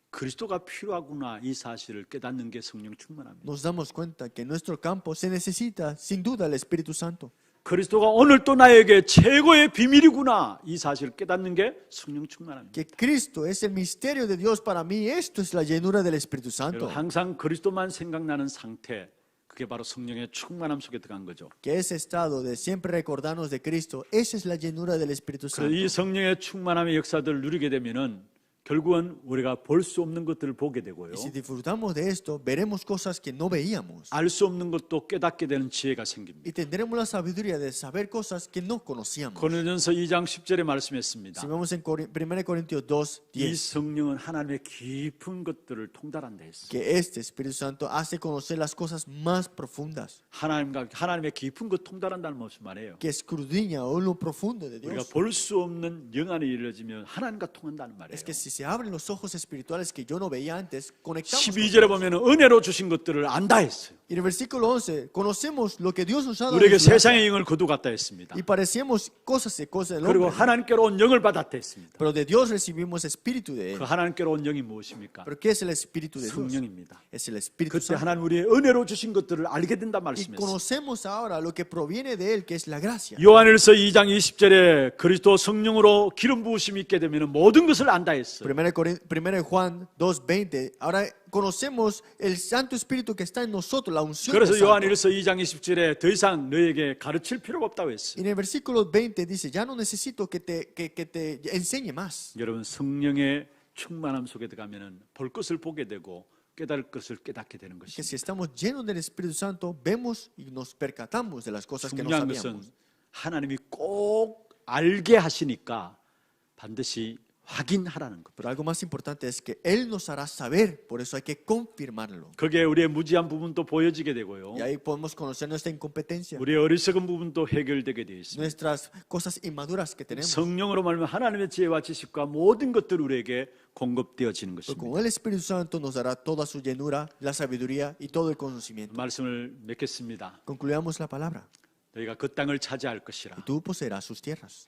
그리스도가 필요하구나 이 사실을 깨닫는 게 성령 충만합니다. Nos damos cuenta que en nuestro campo se necesita sin duda el Espíritu Santo. 그리스도가 오늘 또 나에게 최고의 비밀이구나 이 사실을 깨닫는 게 성령 충만합니다. Que Cristo es el misterio de Dios para mí. Esto es la llenura del Espíritu Santo. 여러분, 항상 그리스도만 생각나는 상태 그게 바로 성령의 충만함 속에 들어간 거죠. Que ese estado de siempre recordarnos de Cristo, esa es la llenura del Espíritu 그래서 이 Santo. 성령의 충만함의 역사들을 누리게 되면은 결국은 우리가 볼 수 없는 것들을 보게 되고요. Y si disfrutamos de esto, veremos cosas que no veíamos. 알 수 없는 것도 깨닫게 되는 지혜가 생깁니다. Y tendremos la sabiduría de saber cosas que no conocíamos. 고린도전서 2장 10절에 말씀했습니다. Si vemos en 1 Corintios 2, 이 10, 성령은 하나님의 깊은 것들을 통달한다 했어요. que este Espíritu Santo hace conocer las cosas más profundas, 하나님의 깊은 것 통달한다는 무슨 말이에요? que escudriña o lo profundo de 우리가 Dios. 볼 수 없는 영안이 이루어지면 하나님과 통한다는 말이에요. Es que si se abren los ojos espirituales que yo no veía antes, conectamos con 12절에 Dios. 보면 은혜로 주신 것들을 안다 했어요. Y en el versículo 11, conocemos lo que Dios nos ha dado 우리에게 en su gracia, 세상의 영을 거두갔다 했습니다. y parecíamos cosas de cosas del 그리고 hombre, 하나님께로 온 영을 받았다 했습니다. pero de Dios recibimos espíritu de 그 Él. 하나님께로 온 영이 무엇입니까? ¿Pero qué es el espíritu de Dios? 성령입니다. Es el Espíritu 그때 Santo. 하나님 우리의 은혜로 주신 것들을 알게 된다 Y 말씀했어요. conocemos ahora lo que proviene de Él, que es la gracia. 요한일서 2장 20절에 그리스도 성령으로 기름 부으심이 있게 되면 모든 것을 안다 했어요. 1 Juan 2:20. Ahora conocemos el Santo Espíritu que está en nosotros, la unción del 그래서 Santo. 요한일서 2장 20절에 더 이상 너에게 가르칠 필요가 없다고 했어요. Y en el versículo 20 dice, ya no necesito que te enseñe más. 여러분 성령의 충만함 속에 들어가면 볼 것을 보게 되고 깨달을 것을 깨닫게 되는 Que 것입니다. si estamos llenos del Espíritu Santo, vemos y nos percatamos de las cosas que no 중요한 것은 sabíamos. 하나님이 꼭 알게 하시니까 반드시 확인하라는 것. Pero algo más importante es que Él nos hará saber, por eso hay que confirmarlo. 그게 우리의 무지한 부분도 보여지게 되고요. Y ahí podemos conocer nuestra incompetencia, 우리의 어리석은 부분도 해결되게 되어 있습니다. nuestras cosas inmaduras que tenemos. 성령으로 말하면 하나님의 지혜와 지식과 모든 것들이 우리에게 공급되어지는 Pero 것입니다. con el Espíritu Santo nos dará toda su llenura, la sabiduría y todo el conocimiento. 말씀을 맺겠습니다. Concluyamos la palabra. 너희가 그 땅을 차지할 것이라. Y tú poseerás sus tierras.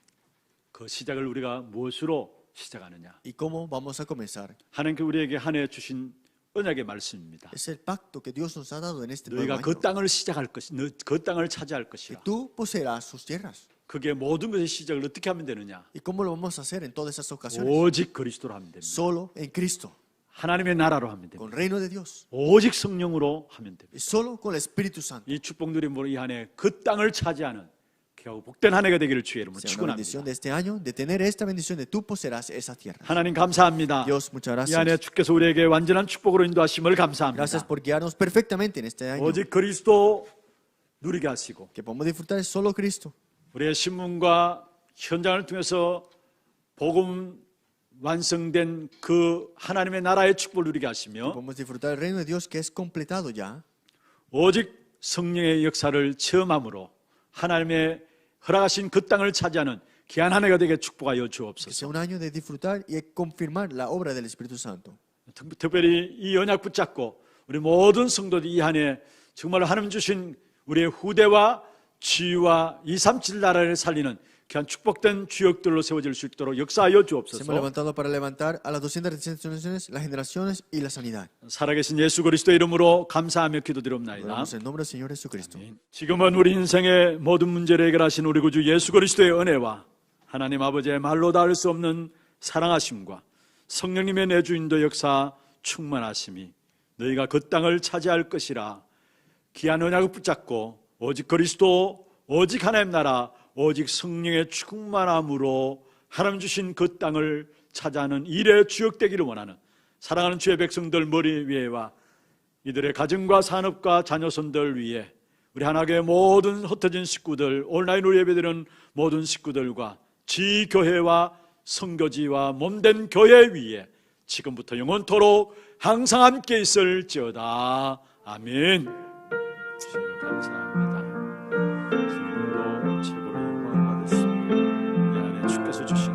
그 시작을 우리가 무엇으로 시작하느냐? ¿Y cómo vamos a comenzar? 하나님께 우리에게 한 해 주신 언약의 말씀입니다. Es el pacto que Dios nos ha dado en este nuevo 너희가 그 año. 땅을 시작할 것이, 그 땅을 차지할 Que 것이라. tú poseerás sus tierras. 그게 모든 것의 시작을 어떻게 하면 되느냐? ¿Y cómo lo vamos a hacer en todas esas ocasiones? 오직 그리스도로 하면 됩니다. Solo en Cristo, 하나님의 나라로 하면 됩니다. con reino de Dios. 오직 성령으로 하면 됩니다. Y solo con el Espíritu Santo. 이 축복 누림으로 이 한 해 그 땅을 차지하는 귀하고 복된 한 해가 되기를 주의 이름으로 Sea una 축원합니다. bendición de este año, de tener esta bendición de tú poseerás esa tierra. 하나님 감사합니다. Dios, muchas 이 한 해 gracias. 주께서 우리에게 완전한 축복으로 인도하심을 Gracias 감사합니다. por guiarnos perfectamente en este año. 오직 그리스도 누리게 하시고 Que podamos disfrutar solo Cristo. 우리의 신문과 현장을 통해서 복음 완성된 그 하나님의 나라의 축복을 누리게 하시며 Podemos disfrutar el reino de Dios que es completado ya. 오직 성령의 역사를 체험함으로 하나님의 허락하신 그 땅을 차지하는 귀한 한 해가 되게 축복하여 Que sea 주옵소서. un año de disfrutar y de confirmar la obra del Espíritu Santo. 특별히 이 언약 붙잡고 우리 모든 성도들이 이 한 해 정말 하나님 주신 우리의 후대와 지위와 237 나라를 살리는 귀한 축복된 주역들로 세워질 수 있도록 역사하여 Se hemos 주옵소서. levantado para levantar a las 237 las generaciones y la sanidad. 살아계신 예수 그리스도의 이름으로 감사하며 기도드립니다. Oramos en nombre del Señor Jesucristo. 지금은 우리 인생의 모든 문제를 해결하신 우리 구주 예수 그리스도의 은혜와 하나님 아버지의 말로 닿을 수 없는 사랑하심과 성령님의 내주인도 역사 충만하심이 너희가 그 땅을 차지할 것이라 귀한 언약을 붙잡고 오직 그리스도 오직 하나님 나라 오직 성령의 충만함으로 하나님 주신 그 땅을 차지하는 일의 주역되기를 원하는 사랑하는 주의 백성들 머리 위에와 이들의 가정과 산업과 자녀손들 위에 우리 하나교회 모든 흩어진 식구들 온라인으로 예배드리는 모든 식구들과 지교회와 선교지와 몸된 교회 위에 지금부터 영원토록 항상 함께 있을지어다. 아멘. 주여 감사합니다. 주님도 최고로 영광을 받으시고 이 안에 주께서 주신